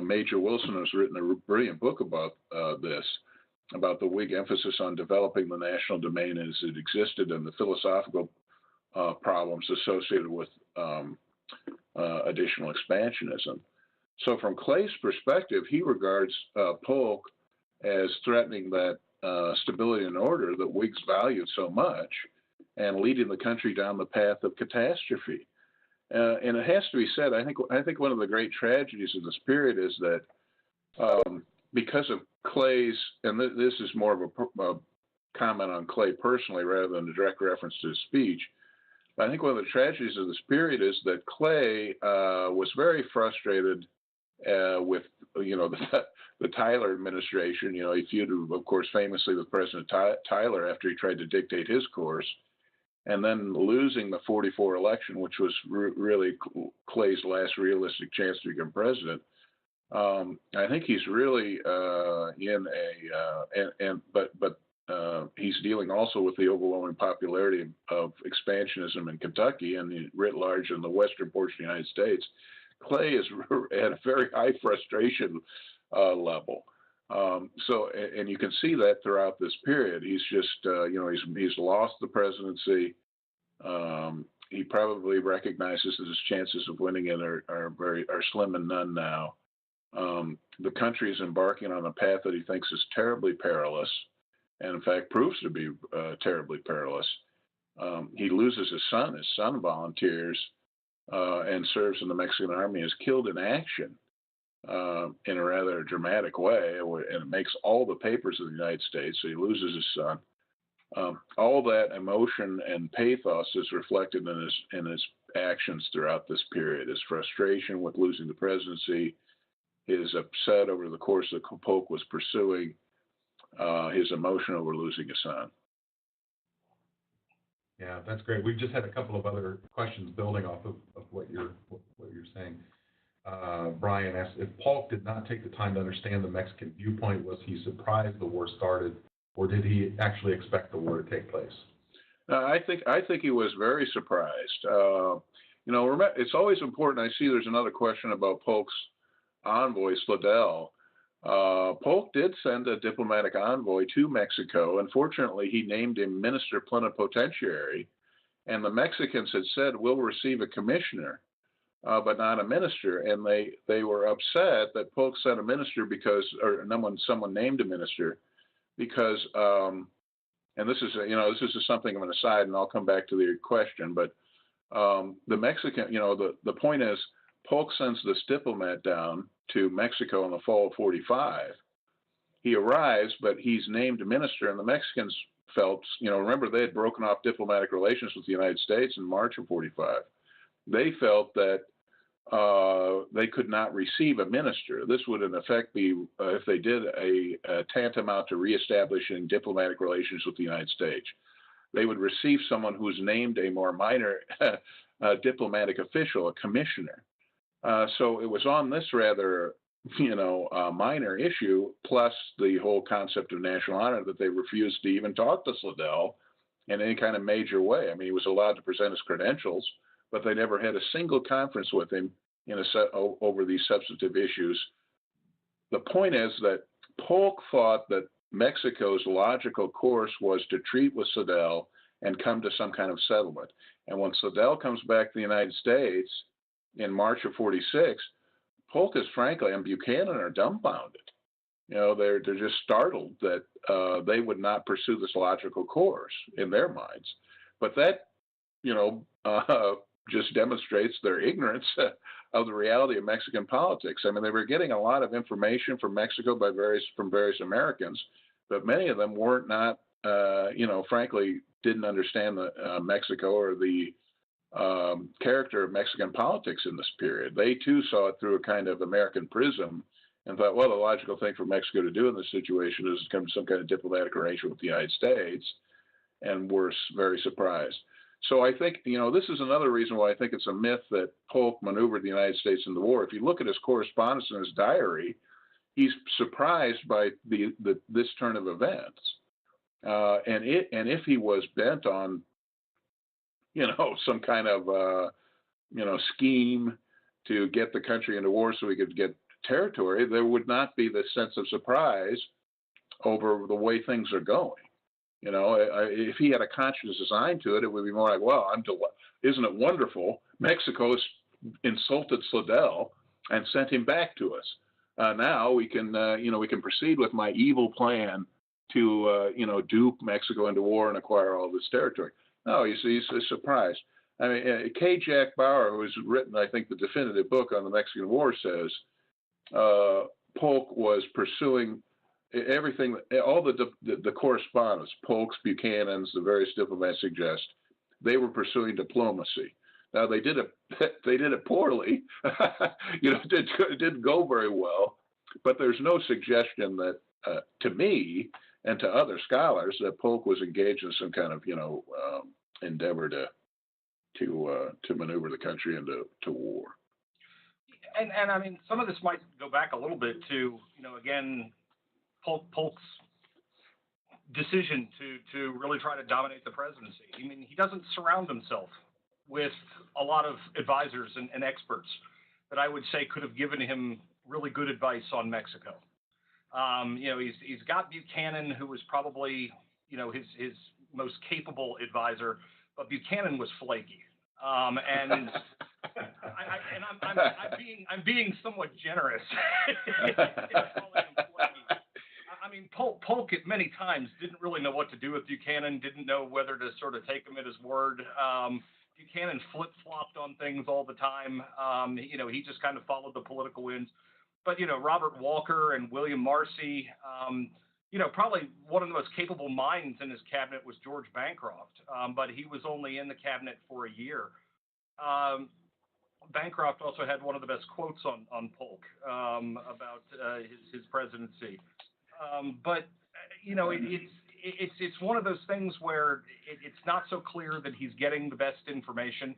Major Wilson has written a brilliant book about this, about the Whig emphasis on developing the national domain as it existed and the philosophical problems associated with additional expansionism. So from Clay's perspective, he regards Polk as threatening that stability and order that Whigs valued so much and leading the country down the path of catastrophe. And it has to be said, I think one of the great tragedies of this period is that because of Clay's, and this is more of a comment on Clay personally rather than a direct reference to his speech, but I think one of the tragedies of this period is that Clay was very frustrated with the Tyler administration. He feuded, of course, famously with President Tyler after he tried to dictate his course, and then losing the '44 election, which was really Clay's last realistic chance to become president. I think he's really he's dealing also with the overwhelming popularity of expansionism in Kentucky and writ large in the western portion of the United States. Clay is at a very high frustration level. And you can see that throughout this period. He's just, he's lost the presidency. He probably recognizes that his chances of winning it are slim and none now. The country is embarking on a path that he thinks is terribly perilous, and in fact proves to be terribly perilous. He loses his son. His son volunteers and serves in the Mexican army, is killed in action in a rather dramatic way, and it makes all the papers of the United States, so he loses his son. All that emotion and pathos is reflected in his actions throughout this period. His frustration with losing the presidency, his upset over the course that Polk was pursuing, his emotion over losing his son. Yeah, that's great. We've just had a couple of other questions building off of what you're saying. Brian asked, if Polk did not take the time to understand the Mexican viewpoint, was he surprised the war started, or did he actually expect the war to take place? I think he was very surprised. Remember, it's always important. I see there's another question about Polk's envoy, Slidell. Polk did send a diplomatic envoy to Mexico. Unfortunately, he named him minister plenipotentiary, and the Mexicans had said, we'll receive a commissioner, but not a minister. And they were upset that Polk sent a minister someone named a minister because, and this is just something of an aside, and I'll come back to the question, but the Mexican, the point is, Polk sends this diplomat down to Mexico in the fall of '45. He arrives, but he's named minister, and the Mexicans felt, remember they had broken off diplomatic relations with the United States in March of '45. They felt that they could not receive a minister. This would, in effect, be, if they did, a tantamount to reestablishing diplomatic relations with the United States. They would receive someone who's named a more minor diplomatic official, a commissioner. So it was on this rather, minor issue, plus the whole concept of national honor, that they refused to even talk to Slidell in any kind of major way. I mean, he was allowed to present his credentials, but they never had a single conference with him over these substantive issues. The point is that Polk thought that Mexico's logical course was to treat with Slidell and come to some kind of settlement. And when Slidell comes back to the United States in March of '46, Polk is frankly, and Buchanan are dumbfounded. They're just startled that they would not pursue this logical course in their minds. But that, just demonstrates their ignorance of the reality of Mexican politics. I mean, they were getting a lot of information from Mexico from various Americans, but many of them frankly, didn't understand Mexico or the character of Mexican politics in this period. They too saw it through a kind of American prism and thought, well, the logical thing for Mexico to do in this situation is to come to some kind of diplomatic arrangement with the United States, and were very surprised. So I think, this is another reason why I think it's a myth that Polk maneuvered the United States in the war. If you look at his correspondence in his diary, he's surprised by this turn of events. And if he was bent on, some kind of, scheme to get the country into war so he could get territory, there would not be this sense of surprise over the way things are going. If he had a conscious design to it, it would be more like, well, isn't it wonderful? Mexico's insulted Slidell and sent him back to us. Now we can proceed with my evil plan to, dupe Mexico into war and acquire all this territory. No, you see, he's surprised. I mean, K. Jack Bauer, who's written, I think, the definitive book on the Mexican War, says Polk was pursuing everything, all the correspondence, Polk's, Buchanan's, the various diplomats suggest, they were pursuing diplomacy. Now they did it poorly. It didn't go very well. But there's no suggestion that, to me and to other scholars, that Polk was engaged in some kind of endeavor to maneuver the country into war. And I mean, some of this might go back a little bit to again, Polk's decision to really try to dominate the presidency. I mean, he doesn't surround himself with a lot of advisors and experts that I would say could have given him really good advice on Mexico. He's got Buchanan, who was probably his most capable advisor, but Buchanan was flaky. And I'm being somewhat generous in calling him flaky. I mean, Polk at many times didn't really know what to do with Buchanan, didn't know whether to sort of take him at his word. Buchanan flip-flopped on things all the time. He just kind of followed the political winds. But, Robert Walker and William Marcy, probably one of the most capable minds in his cabinet was George Bancroft, but he was only in the cabinet for a year. Bancroft also had one of the best quotes on Polk about his presidency. But it's one of those things where it's not so clear that he's getting the best information,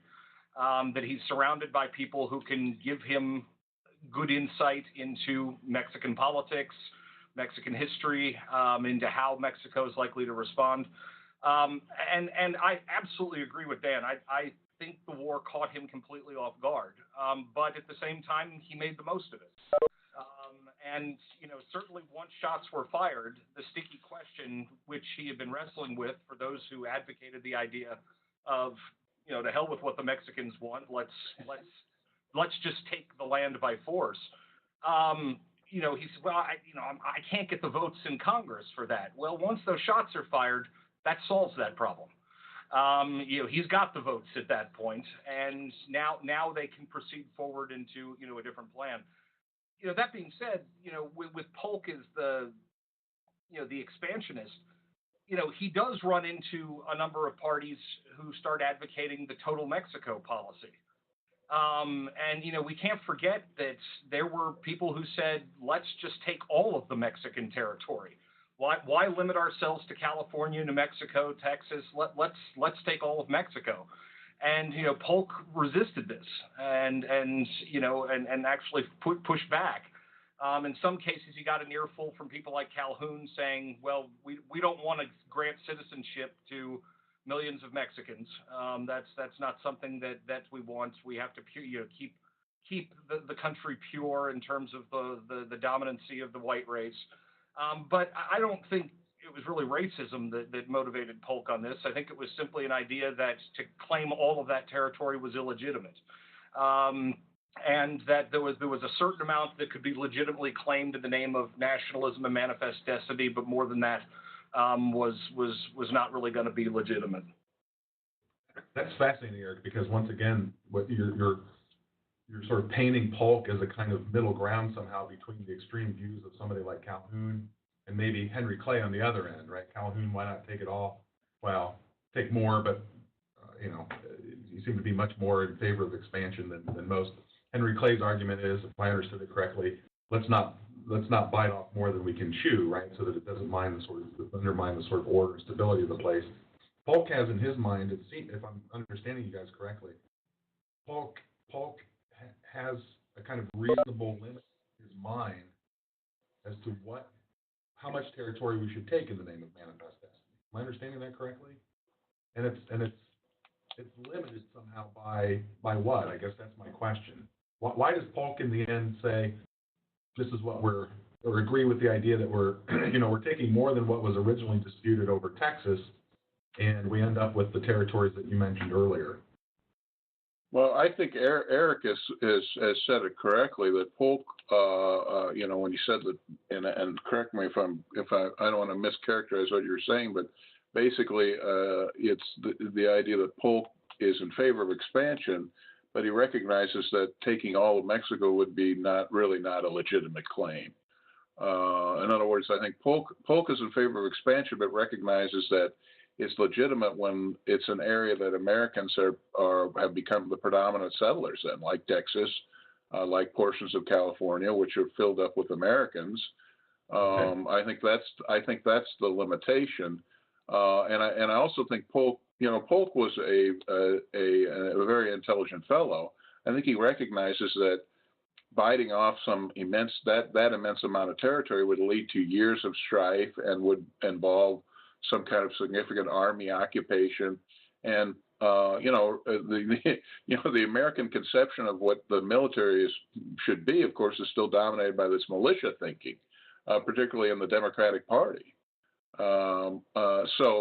that he's surrounded by people who can give him good insight into Mexican politics, Mexican history, into how Mexico is likely to respond. And I absolutely agree with Dan. I think the war caught him completely off guard. But at the same time, he made the most of it. And certainly once shots were fired, the sticky question, which he had been wrestling with for those who advocated the idea of, to hell with what the Mexicans want, let's just take the land by force. He said, well, I can't get the votes in Congress for that. Well, once those shots are fired, that solves that problem. He's got the votes at that point, and now they can proceed forward into a different plan. That being said, with Polk as the expansionist, he does run into a number of parties who start advocating the total Mexico policy. And, we can't forget that there were people who said, let's just take all of the Mexican territory. Why limit ourselves to California, New Mexico, Texas? Let's take all of Mexico. And, Polk resisted this and actually pushed back. In some cases, he got an earful from people like Calhoun saying, well, we don't want to grant citizenship to millions of Mexicans. That's not something that we want. We have to keep the country pure in terms of the dominancy of the white race. But I don't think it was really racism that motivated Polk on this. I think it was simply an idea that to claim all of that territory was illegitimate. And that there was a certain amount that could be legitimately claimed in the name of nationalism and manifest destiny, but more than that was not really going to be legitimate. That's fascinating, Eric, because once again, what you're sort of painting Polk as a kind of middle ground somehow between the extreme views of somebody like Calhoun and maybe Henry Clay on the other end, right? Calhoun, why not take it all? Well, take more, but you seem to be much more in favor of expansion than most. Henry Clay's argument is, if I understood it correctly, let's not bite off more than we can chew, right? So that it doesn't undermine the sort of order and stability of the place. Polk has in his mind, it seems, if I'm understanding you guys correctly, Polk has a kind of reasonable limit in his mind as to how much territory we should take in the name of manifest destiny. Am I understanding that correctly? And it's limited somehow by what? I guess that's my question. Why does Polk in the end say this is what or agree with the idea that we're taking more than what was originally disputed over Texas, and we end up with the territories that you mentioned earlier? Well, I think Eric has said it correctly that Polk, when he said that, and correct me if I don't want to mischaracterize what you're saying, but basically it's the idea that Polk is in favor of expansion, but he recognizes that taking all of Mexico would be not a legitimate claim. In other words, I think Polk is in favor of expansion, but recognizes that it's legitimate when it's an area that Americans have become the predominant settlers in, like Texas, like portions of California, which are filled up with Americans. I think that's the limitation, and I also think Polk was a very intelligent fellow. I think he recognizes that biting off some immense amount of territory would lead to years of strife and would involve some kind of significant army occupation, and the American conception of what the military should be, of course, is still dominated by this militia thinking, particularly in the Democratic Party. So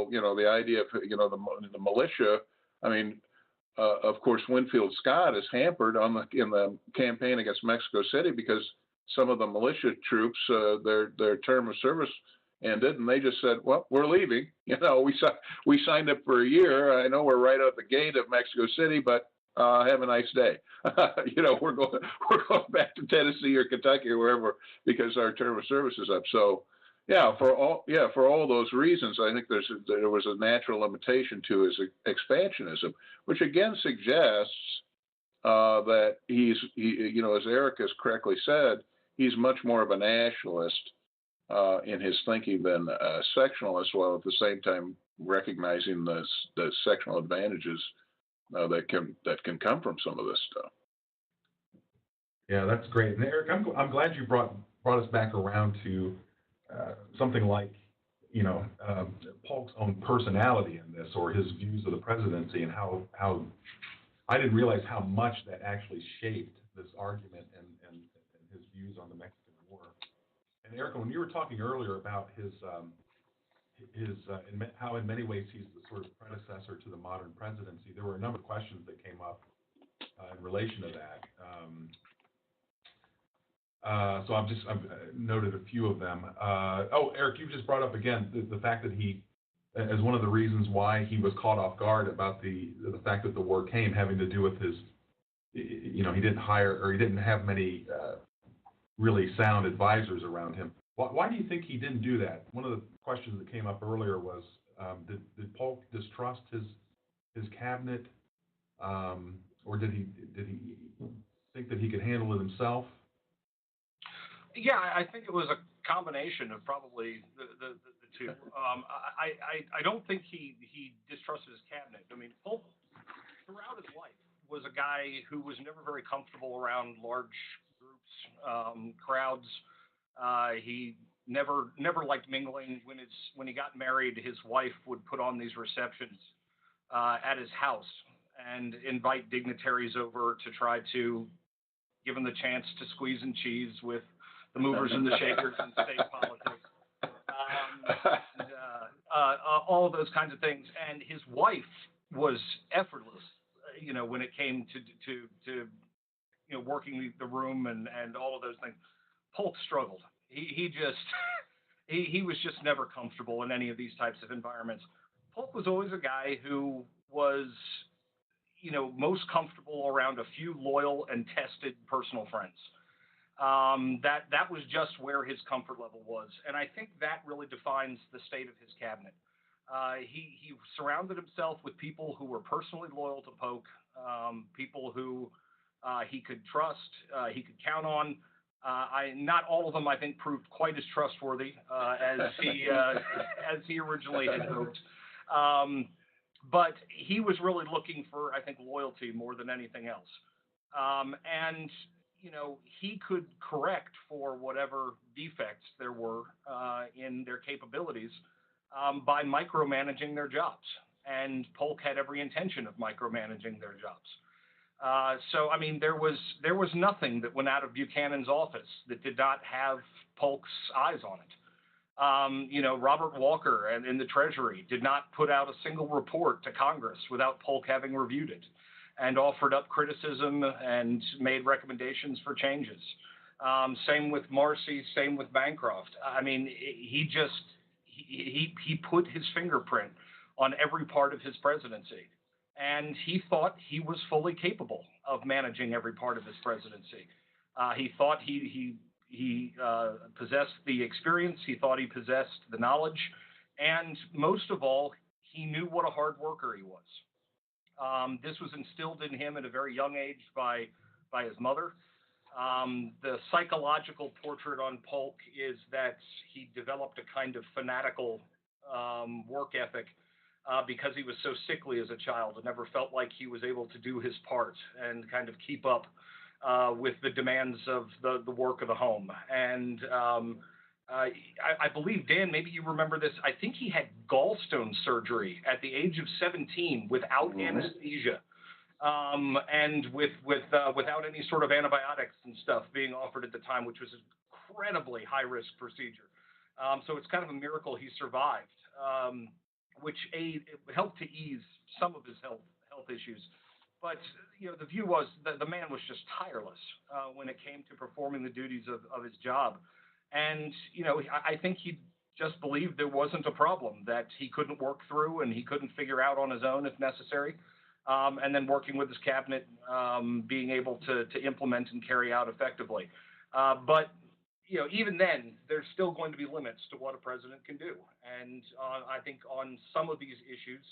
the idea of the militia, I mean, of course, Winfield Scott is hampered in the campaign against Mexico City because some of the militia troops, their term of service ended, and they just said, "Well, we're leaving. We signed up for a year. I know we're right out the gate of Mexico City, but have a nice day. We're going back to Tennessee or Kentucky or wherever because our term of service is up." So, for all those reasons, I think there was a natural limitation to his expansionism, which again suggests that as Eric has correctly said, he's much more of a nationalist in his thinking than a sectionalist, while at the same time recognizing the sectional advantages that can come from some of this stuff. Yeah, that's great. And Eric, I'm glad you brought us back around to something like Polk's own personality in this, or his views of the presidency, and how I didn't realize how much that actually shaped this argument and his views on the Mexican War. And Erica, when you were talking earlier about how in many ways he's the sort of predecessor to the modern presidency, there were a number of questions that came up in relation to that. So I've noted a few of them. Eric, you just brought up again the fact that he, as one of the reasons why he was caught off guard about the fact that the war came, having to do with his, he didn't hire, or he didn't have many really sound advisors around him. Why do you think he didn't do that? One of the questions that came up earlier was, did Polk distrust his cabinet? or did he think that he could handle it himself? Yeah, I think it was a combination of probably the two. I don't think he distrusted his cabinet. I mean, Polk, throughout his life, was a guy who was never very comfortable around large groups, crowds. He never liked mingling. When he got married, his wife would put on these receptions at his house and invite dignitaries over to try to give him the chance to squeeze and cheese with the movers and the shakers in state politics, all of those kinds of things. And his wife was effortless, when it came to working the room and all of those things. Polk struggled. He just he was just never comfortable in any of these types of environments. Polk was always a guy who was, most comfortable around a few loyal and tested personal friends. That was just where his comfort level was, and I think that really defines the state of his cabinet. He surrounded himself with people who were personally loyal to Polk, people who he could trust, he could count on. Not all of them, I think, proved quite as trustworthy as he originally had hoped. But he was really looking for, I think, loyalty more than anything else. And he could correct for whatever defects there were in their capabilities by micromanaging their jobs. And Polk had every intention of micromanaging their jobs. So, I mean, there was nothing that went out of Buchanan's office that did not have Polk's eyes on it. Robert Walker and in the Treasury did not put out a single report to Congress without Polk having reviewed it and offered up criticism and made recommendations for changes. Same with Marcy, same with Bancroft. I mean, he put his fingerprint on every part of his presidency. And he thought he was fully capable of managing every part of his presidency. He thought he possessed the experience. He thought he possessed the knowledge. And most of all, he knew what a hard worker he was. This was instilled in him at a very young age by his mother. The psychological portrait on Polk is that he developed a kind of fanatical work ethic because he was so sickly as a child and never felt like he was able to do his part and kind of keep up with the demands of the work of the home. And I believe, Dan, maybe you remember this. I think he had gallstone surgery at the age of 17 without anesthesia and without any sort of antibiotics and stuff being offered at the time, which was an incredibly high-risk procedure. So it's kind of a miracle he survived, which helped to ease some of his health issues. But, the view was that the man was just tireless when it came to performing the duties of his job. And, I think he just believed there wasn't a problem that he couldn't work through and he couldn't figure out on his own if necessary. And then working with his cabinet, being able to implement and carry out effectively. But even then, there's still going to be limits to what a president can do. And I think on some of these issues,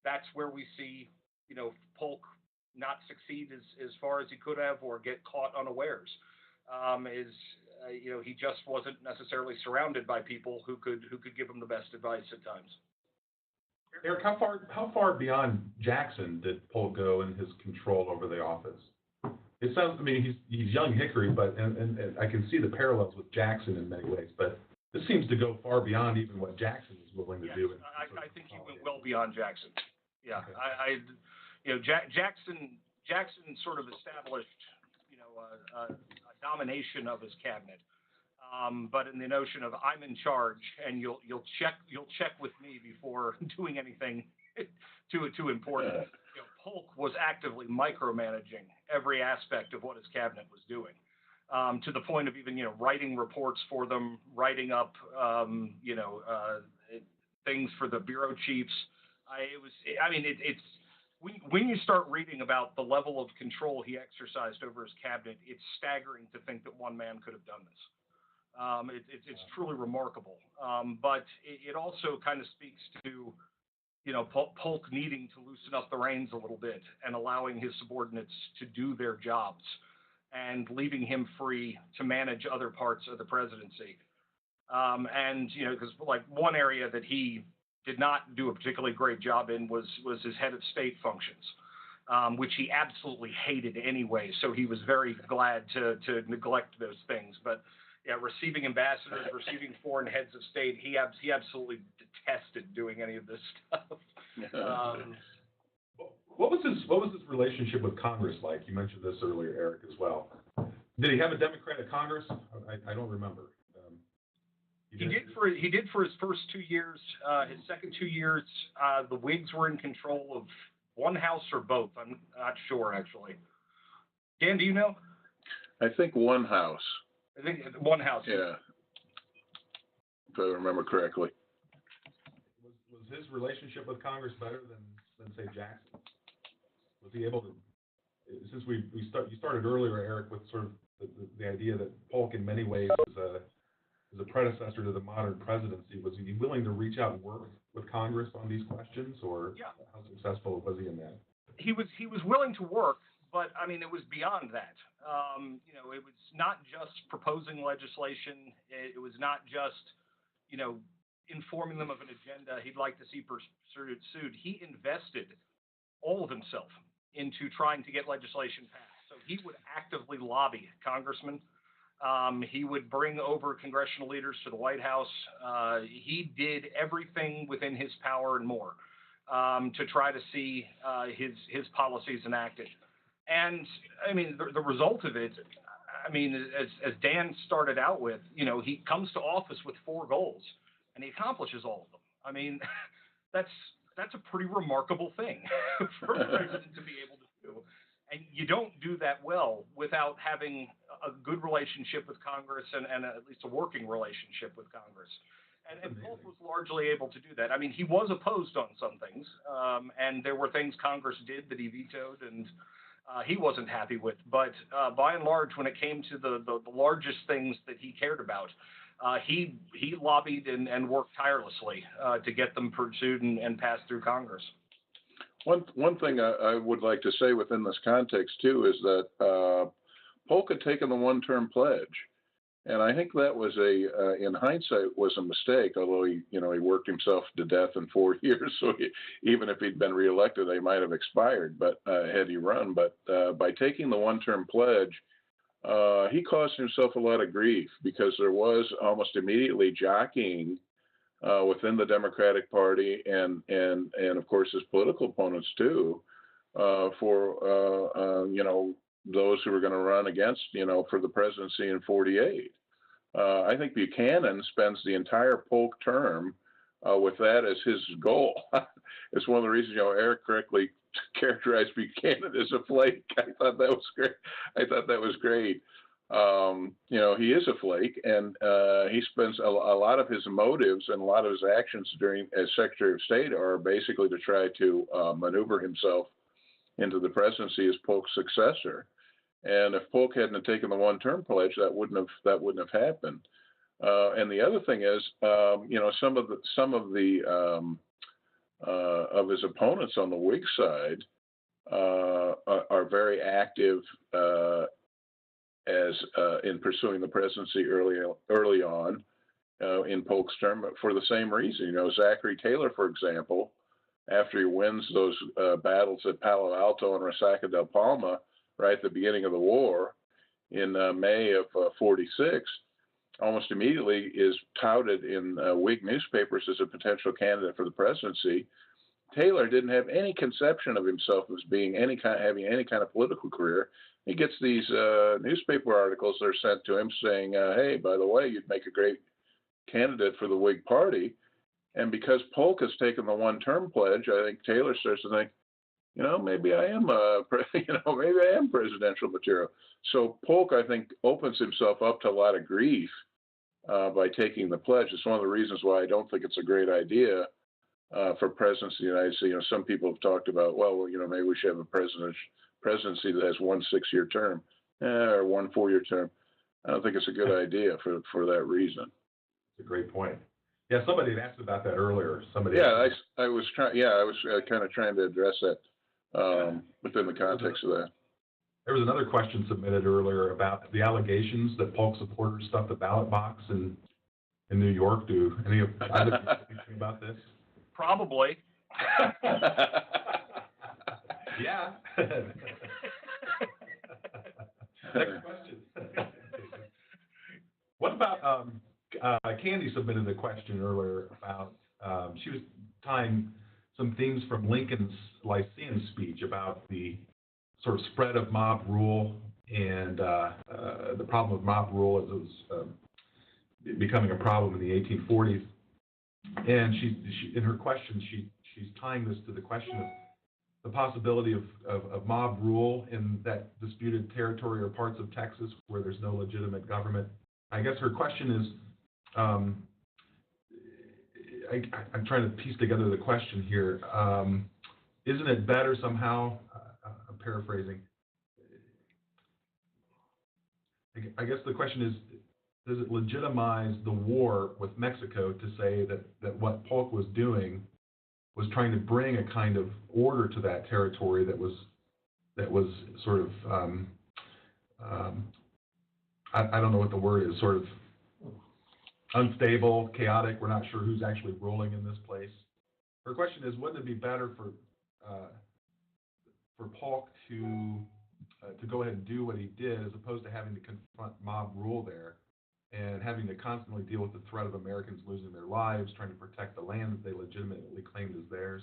that's where we see, Polk not succeed as far as he could have or get caught unawares. He just wasn't necessarily surrounded by people who could give him the best advice at times. Eric, how far beyond Jackson did Polk go in his control over the office? It sounds, I mean, he's young Hickory, but and I can see the parallels with Jackson in many ways, but this seems to go far beyond even what Jackson was willing to do. I think he went well beyond Jackson. Yeah, okay. Jackson sort of established, a domination of his cabinet. But in the notion of I'm in charge and you'll check with me before doing anything too important. Polk was actively micromanaging every aspect of what his cabinet was doing, to the point of even writing reports for them, writing up things for the bureau chiefs. It's when you start reading about the level of control he exercised over his cabinet, it's staggering to think that one man could have done this. It's truly remarkable. But it also kind of speaks to Polk needing to loosen up the reins a little bit and allowing his subordinates to do their jobs and leaving him free to manage other parts of the presidency. Because like one area that he did not do a particularly great job in was his head of state functions, which he absolutely hated anyway. So he was very glad to neglect those things. But yeah, receiving ambassadors, receiving foreign heads of state, he absolutely detested doing any of this stuff. What was his relationship with Congress like? You mentioned this earlier, Eric, as well. Did he have a Democratic Congress? I don't remember. He did for his first 2 years. His second 2 years, the Whigs were in control of one house or both. I'm not sure, actually. Dan, do you know? I think one house. I think one house. Yeah, if I remember correctly. Was his relationship with Congress better than say Jackson? Was he able to? Since you started earlier, Eric, with sort of the idea that Polk in many ways is a predecessor to the modern presidency. Was he willing to reach out and work with Congress on these questions, or how successful was he in that? He was willing to work, but I mean, it was beyond that. It was not just proposing legislation. It was not just, informing them of an agenda he'd like to see pursued. He invested all of himself into trying to get legislation passed. So he would actively lobby congressmen. He would bring over congressional leaders to the White House. He did everything within his power and more to try to see his policies enacted. And I mean, the result of it, I mean, as Dan started out with, he comes to office with 4 goals, and he accomplishes all of them. I mean, that's a pretty remarkable thing for a president to be able to do. And you don't do that well without having a good relationship with Congress and at least a working relationship with Congress. And Polk was largely able to do that. I mean, he was opposed on some things, and there were things Congress did that he vetoed and he wasn't happy with. But by and large, when it came to the largest things that he cared about, he lobbied and worked tirelessly to get them pursued and passed through Congress. One thing I would like to say within this context too is that Polk had taken the one-term pledge, and I think that was in hindsight, was a mistake. Although he worked himself to death in 4 years, so even if he'd been reelected, they might have expired. But had he run, by taking the one-term pledge, he caused himself a lot of grief because there was almost immediately jockeying within the Democratic Party and of course his political opponents too, for those who were going to run against for the presidency in '48. I think Buchanan spends the entire Polk term with that as his goal. It's one of the reasons Eric correctly characterized Buchanan as a flake. I thought that was great. He is a flake, and he spends a lot of his motives and a lot of his actions as Secretary of State are basically to try to maneuver himself into the presidency as Polk's successor. And if Polk hadn't taken the one-term pledge, that wouldn't have happened. And the other thing is, some of his opponents on the Whig side are very active in pursuing the presidency early on in Polk's term for the same reason. Zachary Taylor, for example, after he wins those battles at Palo Alto and Resaca del Palma right at the beginning of the war in May of '46, almost immediately is touted in Whig newspapers as a potential candidate for the presidency. Taylor didn't have any conception of himself as being having any kind of political career. He gets these newspaper articles that are sent to him saying, hey, by the way, you'd make a great candidate for the Whig Party. And because Polk has taken the one-term pledge, I think Taylor starts to think, maybe I am maybe I am presidential material. So Polk, I think, opens himself up to a lot of grief by taking the pledge. It's one of the reasons why I don't think it's a great idea for presidents of the United States. Some people have talked about, maybe we should have a presidency that has 1 6-year term or 1 4-year term. I don't think it's a good idea for that reason. It's a great point. Yeah, somebody had asked about that earlier. Somebody. Yeah, I was trying. Yeah, I was kind of trying to address that within the context of that. There was another question submitted earlier about the allegations that Polk supporters stuffed the ballot box in New York. Do any of either of you know anything about this? Probably. Yeah. Next question. What about Candy submitted a question earlier about she was tying some themes from Lincoln's Lyceum speech about the sort of spread of mob rule and the problem of mob rule as it was becoming a problem in the 1840s. And she in her question, she's tying this to the question of the possibility of mob rule in that disputed territory or parts of Texas where there's no legitimate government. I guess her question is, I'm trying to piece together the question here. Isn't it better somehow, I'm paraphrasing, I guess the question is, does it legitimize the war with Mexico to say that what Polk was doing was trying to bring a kind of order to that territory that was sort of, I don't know what the word is, sort of unstable, chaotic. We're not sure who's actually ruling in this place. Her question is, wouldn't it be better for Polk to go ahead and do what he did as opposed to having to confront mob rule there and having to constantly deal with the threat of Americans losing their lives, trying to protect the land that they legitimately claimed as theirs?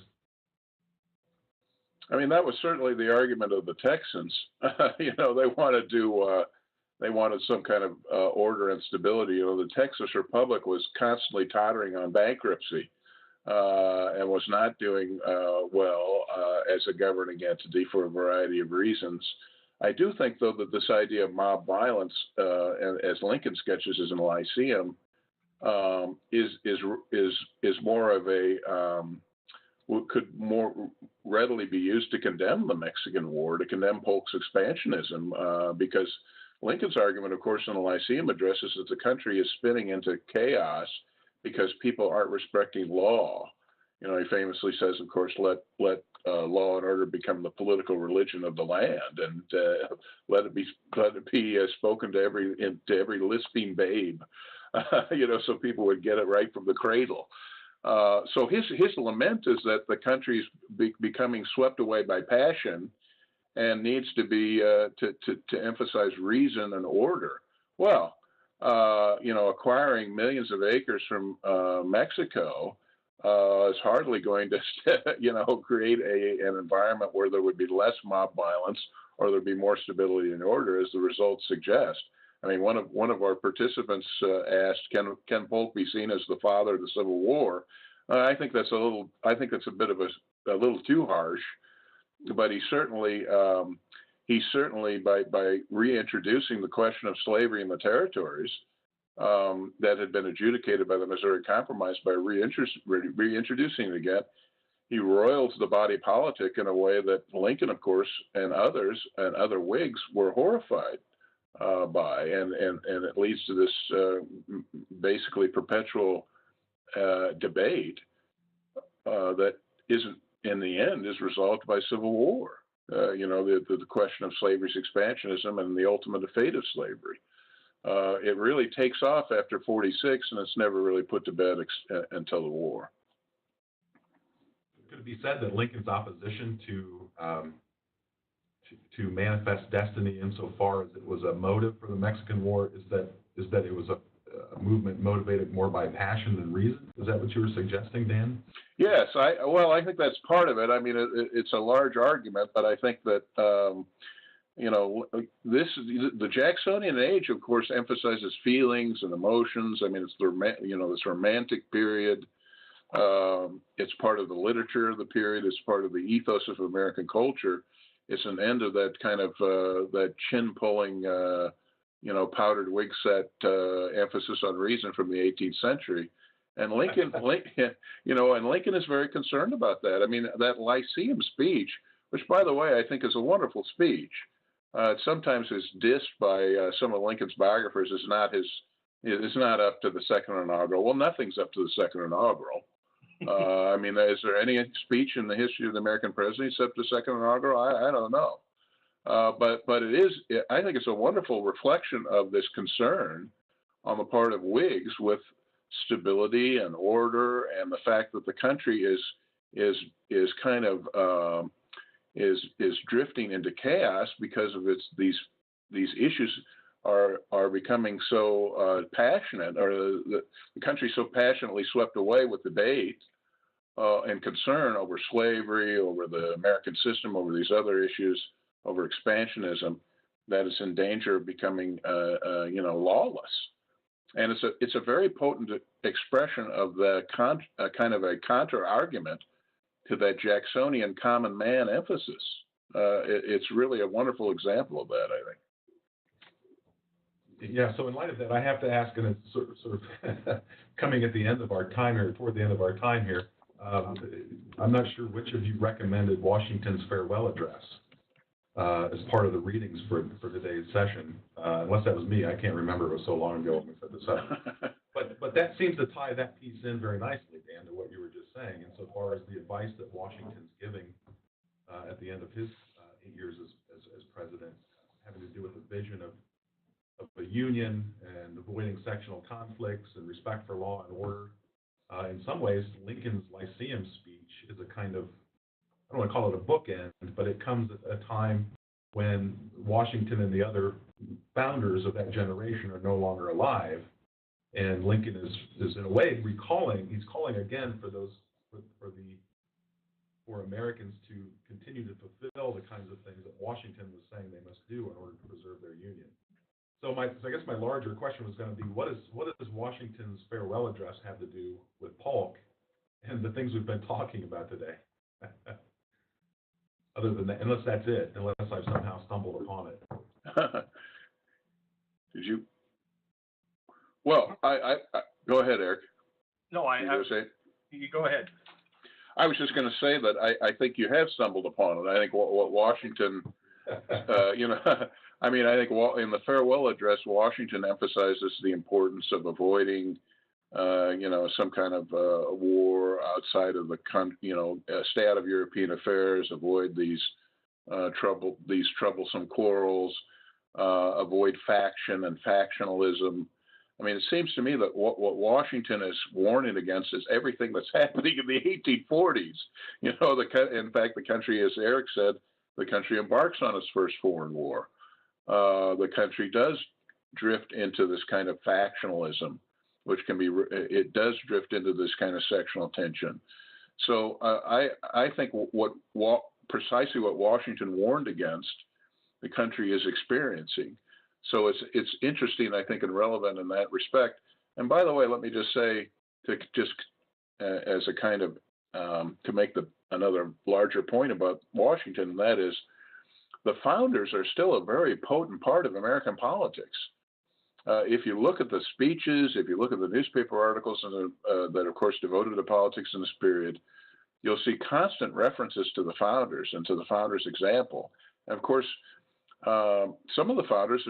I mean, that was certainly the argument of the Texans. You know, they wanted some kind of order and stability. You know, the Texas Republic was constantly tottering on bankruptcy and was not doing well as a governing entity for a variety of reasons. I do think, though, that this idea of mob violence, as Lincoln sketches as in Lyceum, is more of a could more readily be used to condemn the Mexican War, to condemn Polk's expansionism, because Lincoln's argument, of course, in the Lyceum address is that the country is spinning into chaos because people aren't respecting law. You know, he famously says, of course, let law and order become the political religion of the land, and let it be spoken to every lisping babe, you know, so people would get it right from the cradle. So his lament is that the country's becoming swept away by passion, and needs to be to emphasize reason and order. Well, you know, acquiring millions of acres from Mexico is hardly going to, you know, create an environment where there would be less mob violence or there'd be more stability and order, as the results suggest. I mean, one of our participants asked, "Can Polk be seen as the father of the Civil War?" I think that's a bit of a little too harsh, but he certainly by reintroducing the question of slavery in the territories that had been adjudicated by the Missouri Compromise, by reintroducing it again, he roils the body politic in a way that Lincoln, of course, and others and other Whigs were horrified by, and it leads to this basically perpetual debate that isn't, in the end, is resolved by civil war. You know, the question of slavery's expansionism and the ultimate fate of slavery. It really takes off after 46, and it's never really put to bed until the war. Could it be said that Lincoln's opposition to manifest destiny, insofar as it was a motive for the Mexican War, is that it was a movement motivated more by passion than reason? Is that what you were suggesting, Dan? Yes, I think that's part of it. I mean, it's a large argument, but I think that you know, the Jacksonian age, of course, emphasizes feelings and emotions. I mean, it's this romantic period. It's part of the literature of the period. It's part of the ethos of American culture. It's an end of that kind of that chin-pulling, powdered wig set emphasis on reason from the 18th century. And Lincoln is very concerned about that. I mean, that Lyceum speech, which, by the way, I think is a wonderful speech. It sometimes is dissed by some of Lincoln's biographers as not his it's not up to the second inaugural. Well, nothing's up to the second inaugural. I mean, is there any speech in the history of the American presidency except the second inaugural? I don't know. But it is, I think it's a wonderful reflection of this concern on the part of Whigs with stability and order, and the fact that the country is kind of is drifting into chaos because of these issues are becoming so passionate, or the country so passionately swept away with debate and concern over slavery, over the American system, over these other issues, over expansionism, that it's in danger of becoming, lawless. And it's a very potent expression of the kind of a counter argument to that Jacksonian common man emphasis. It's really a wonderful example of that, I think. Yeah, so in light of that, I have to ask, and it's sort of coming at the end of our time here, toward the end of our time here, I'm not sure which of you recommended Washington's farewell address as part of the readings for today's session. Unless that was me, I can't remember. It was so long ago when we set this up. But that seems to tie that piece in very nicely, Dan, to what you were just saying, insofar as the advice that Washington's giving at the end of his 8 years as president, having to do with the vision of a union and avoiding sectional conflicts and respect for law and order. In some ways, Lincoln's Lyceum speech is a kind of, I don't want to call it a bookend, but it comes at a time when Washington and the other founders of that generation are no longer alive. And Lincoln is in a way he's calling again for Americans to continue to fulfill the kinds of things that Washington was saying they must do in order to preserve their union. So I guess my larger question was going to be, what does Washington's farewell address have to do with Polk and the things we've been talking about today? Other than that, unless that's it, unless I've somehow stumbled upon it. Did you? Well, I go ahead, Eric. No, you go ahead. I was just going to say that I think you have stumbled upon it. I think what Washington, I think in the farewell address, Washington emphasizes the importance of avoiding, some kind of war outside of the country. Stay out of European affairs, avoid these troublesome quarrels, avoid faction and factionalism. I mean, it seems to me that what Washington is warning against is everything that's happening in the 1840s. In fact, the country, as Eric said, the country embarks on its first foreign war. The country does drift into this kind of factionalism, which it does drift into this kind of sectional tension. So I think precisely what Washington warned against, the country is experiencing. So it's interesting, I think, and relevant in that respect. And by the way, let me just say, as a kind of to make another larger point about Washington, and that is the founders are still a very potent part of American politics. If you look at the speeches, if you look at the newspaper articles that, of course, devoted to politics in this period, you'll see constant references to the founders and to the founders' example. And of course, some of the founders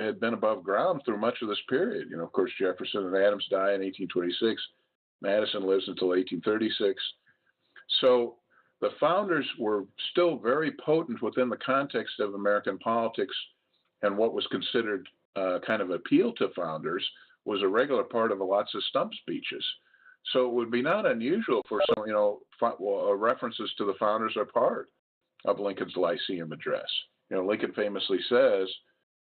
had been above ground through much of this period. Of course, Jefferson and Adams die in 1826. Madison lives until 1836. So the founders were still very potent within the context of American politics, and what was considered kind of appeal to founders was a regular part of lots of stump speeches. So it would be not unusual for some, references to the founders are part of Lincoln's Lyceum address. Lincoln famously says,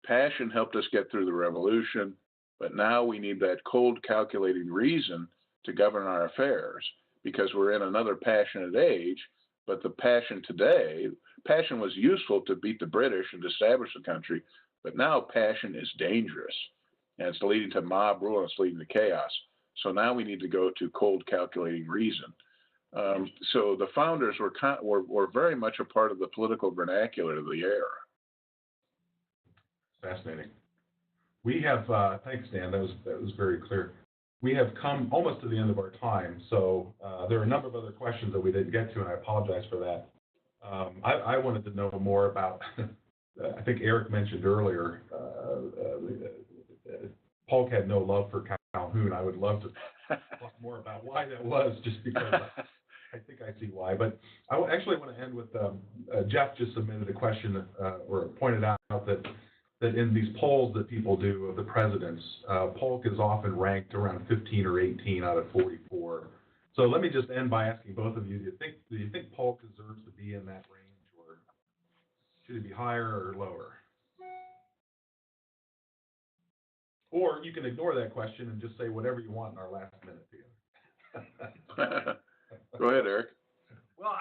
"Passion helped us get through the Revolution, but now we need that cold, calculating reason to govern our affairs, because we're in another passionate age. But the passion was useful to beat the British and establish the country, but now passion is dangerous, and it's leading to mob rule, and it's leading to chaos. So now we need to go to cold, calculating reason." So the founders were very much a part of the political vernacular of the era. Fascinating. We have, thanks, Dan, that was very clear. We have come almost to the end of our time, so there are a number of other questions that we didn't get to, and I apologize for that. I wanted to know more about, I think Eric mentioned earlier, Polk had no love for Calhoun. I would love to talk more about why that was, just because I think I see why. But I actually want to end with Jeff just submitted a question or pointed out that in these polls that people do of the presidents, Polk is often ranked around 15 or 18 out of 44. So let me just end by asking both of you: do you think Polk deserves to be in that range, or should he be higher or lower? Or you can ignore that question and just say whatever you want in our last minute together. Go ahead, Eric. Well,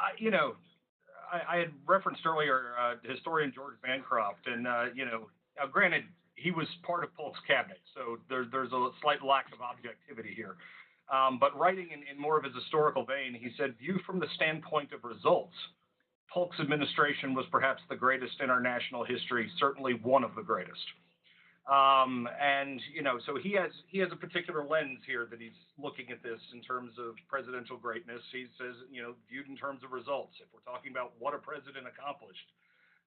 I had referenced earlier historian George Bancroft, and now granted he was part of Polk's cabinet, so there's a slight lack of objectivity here. But writing in more of his historical vein, he said, viewed from the standpoint of results, Polk's administration was perhaps the greatest in our national history, certainly one of the greatest. So he has a particular lens here that he's looking at this in terms of presidential greatness. He says, viewed in terms of results, if we're talking about what a president accomplished,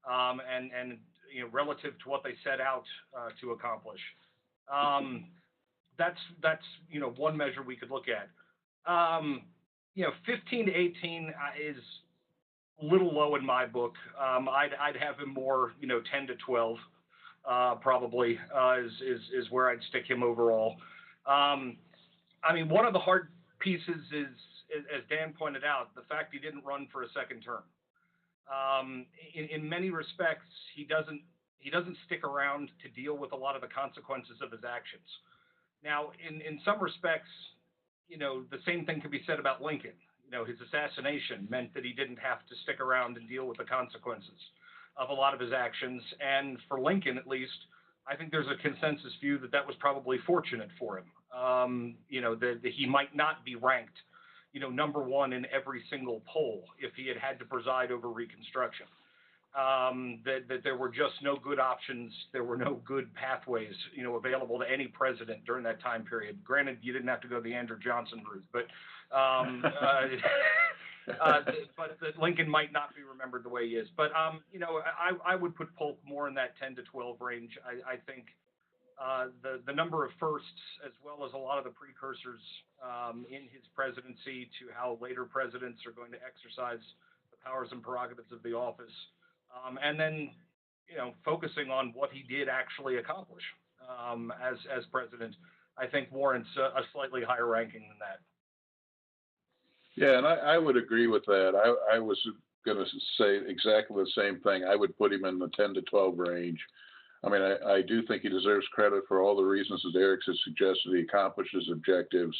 and relative to what they set out to accomplish. That's one measure we could look at. 15 to 18 is a little low in my book. I'd have him more, 10 to 12. Probably is where I'd stick him overall. One of the hard pieces is, as Dan pointed out, the fact he didn't run for a second term. In many respects, he doesn't stick around to deal with a lot of the consequences of his actions. Now, in some respects, the same thing could be said about Lincoln. His assassination meant that he didn't have to stick around and deal with the consequences of a lot of his actions. And for Lincoln, at least, I think there's a consensus view that was probably fortunate for him. That he might not be ranked, number one in every single poll if he had to preside over Reconstruction. That there were just no good options. There were no good pathways, available to any president during that time period. Granted, you didn't have to go the Andrew Johnson route, but but that Lincoln might not be remembered the way he is. But, I would put Polk more in that 10 to 12 range. I think the number of firsts, as well as a lot of the precursors in his presidency to how later presidents are going to exercise the powers and prerogatives of the office, and then, focusing on what he did actually accomplish as president, I think warrants a slightly higher ranking than that. Yeah, and I would agree with that. I was going to say exactly the same thing. I would put him in the 10 to 12 range. I do think he deserves credit for all the reasons that Eric has suggested. He accomplished his objectives,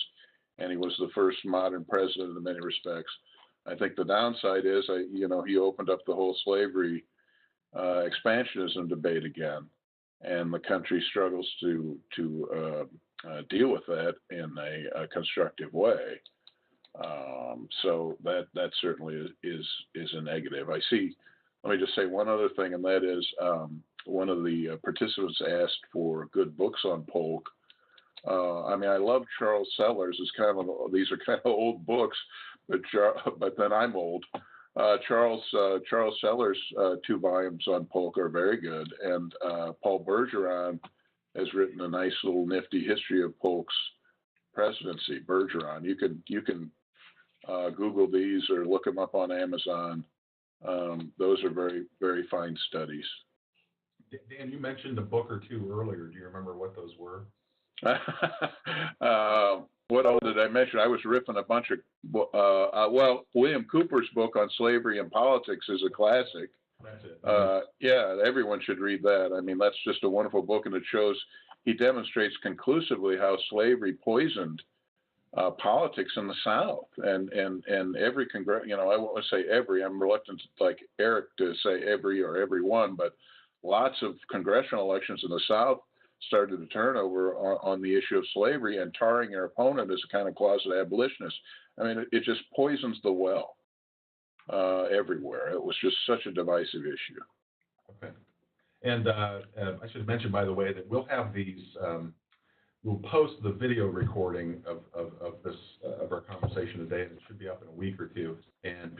and he was the first modern president in many respects. I think the downside is, he opened up the whole slavery expansionism debate again, and the country struggles to deal with that in a constructive way. So that certainly is a negative. Let me just say one other thing, and that is one of the participants asked for good books on Polk. I love Charles Sellers. These are kind of old books, but then I'm old. Charles Sellers' 2 volumes on Polk are very good, and Paul Bergeron has written a nice little nifty history of Polk's presidency. Bergeron, you can Google these or look them up on Amazon. Those are very, very fine studies. Dan, you mentioned a book or two earlier. Do you remember what those were? What all did I mention? I was riffing a bunch of, William Cooper's book on slavery and politics is a classic. That's it. Yeah, everyone should read that. That's just a wonderful book, and it shows, he demonstrates conclusively how slavery poisoned politics in the South, and every I won't say every. I'm reluctant, like Eric, to say every or every one, but lots of congressional elections in the South started to turn over on the issue of slavery and tarring your opponent as a kind of closet abolitionist. It just poisons the well everywhere. It was just such a divisive issue. Okay. And I should mention, by the way, that we'll have these. We'll post the video recording of our conversation today, and it should be up in a week or two. And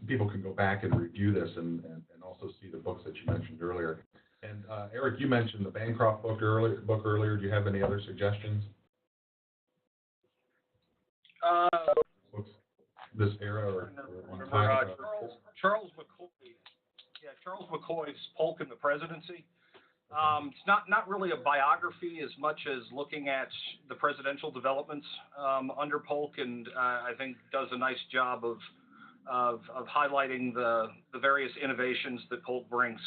people can go back and review this and also see the books that you mentioned earlier. And Eric, you mentioned the Bancroft book earlier. Do you have any other suggestions? Books this era or on time? Charles McCoy. Yeah, Charles McCoy's Polk and the Presidency. It's not really a biography as much as looking at the presidential developments under Polk, and I think does a nice job of highlighting the various innovations that Polk brings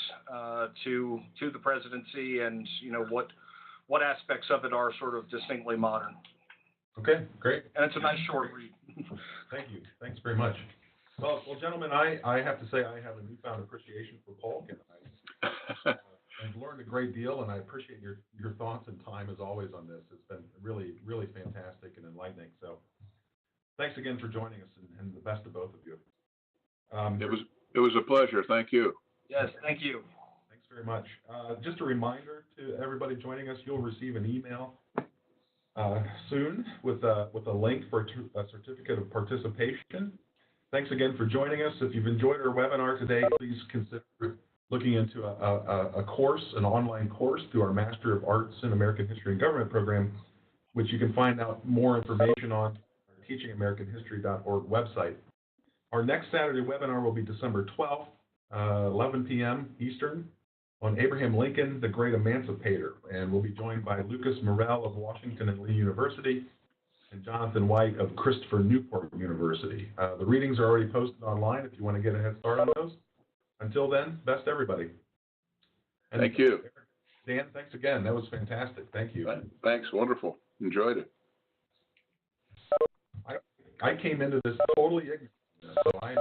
to the presidency, and what aspects of it are sort of distinctly modern. Okay, great. And it's a nice short read. Thank you. Thanks very much. Well, gentlemen, I have to say I have a newfound appreciation for Polk, and I've learned a great deal, and I appreciate your thoughts and time as always on this. It's been really, really fantastic and enlightening. So thanks again for joining us, and the best to both of you. It was a pleasure. Thank you. Yes, thank you. Thanks very much. Just a reminder to everybody joining us, you'll receive an email soon with a link for a certificate of participation. Thanks again for joining us. If you've enjoyed our webinar today, please consider looking into a course, an online course through our Master of Arts in American History and Government program, which you can find out more information on our teachingamericanhistory.org website. Our next Saturday webinar will be December 12th, 11 p.m. Eastern, on Abraham Lincoln, the Great Emancipator, and we'll be joined by Lucas Morrell of Washington and Lee University and Jonathan White of Christopher Newport University. The readings are already posted online if you want to get a head start on those. Until then, best everybody. And thank you. Dan, thanks again. That was fantastic. Thank you. Thanks. Wonderful. Enjoyed it. I came into this totally ignorant, so I am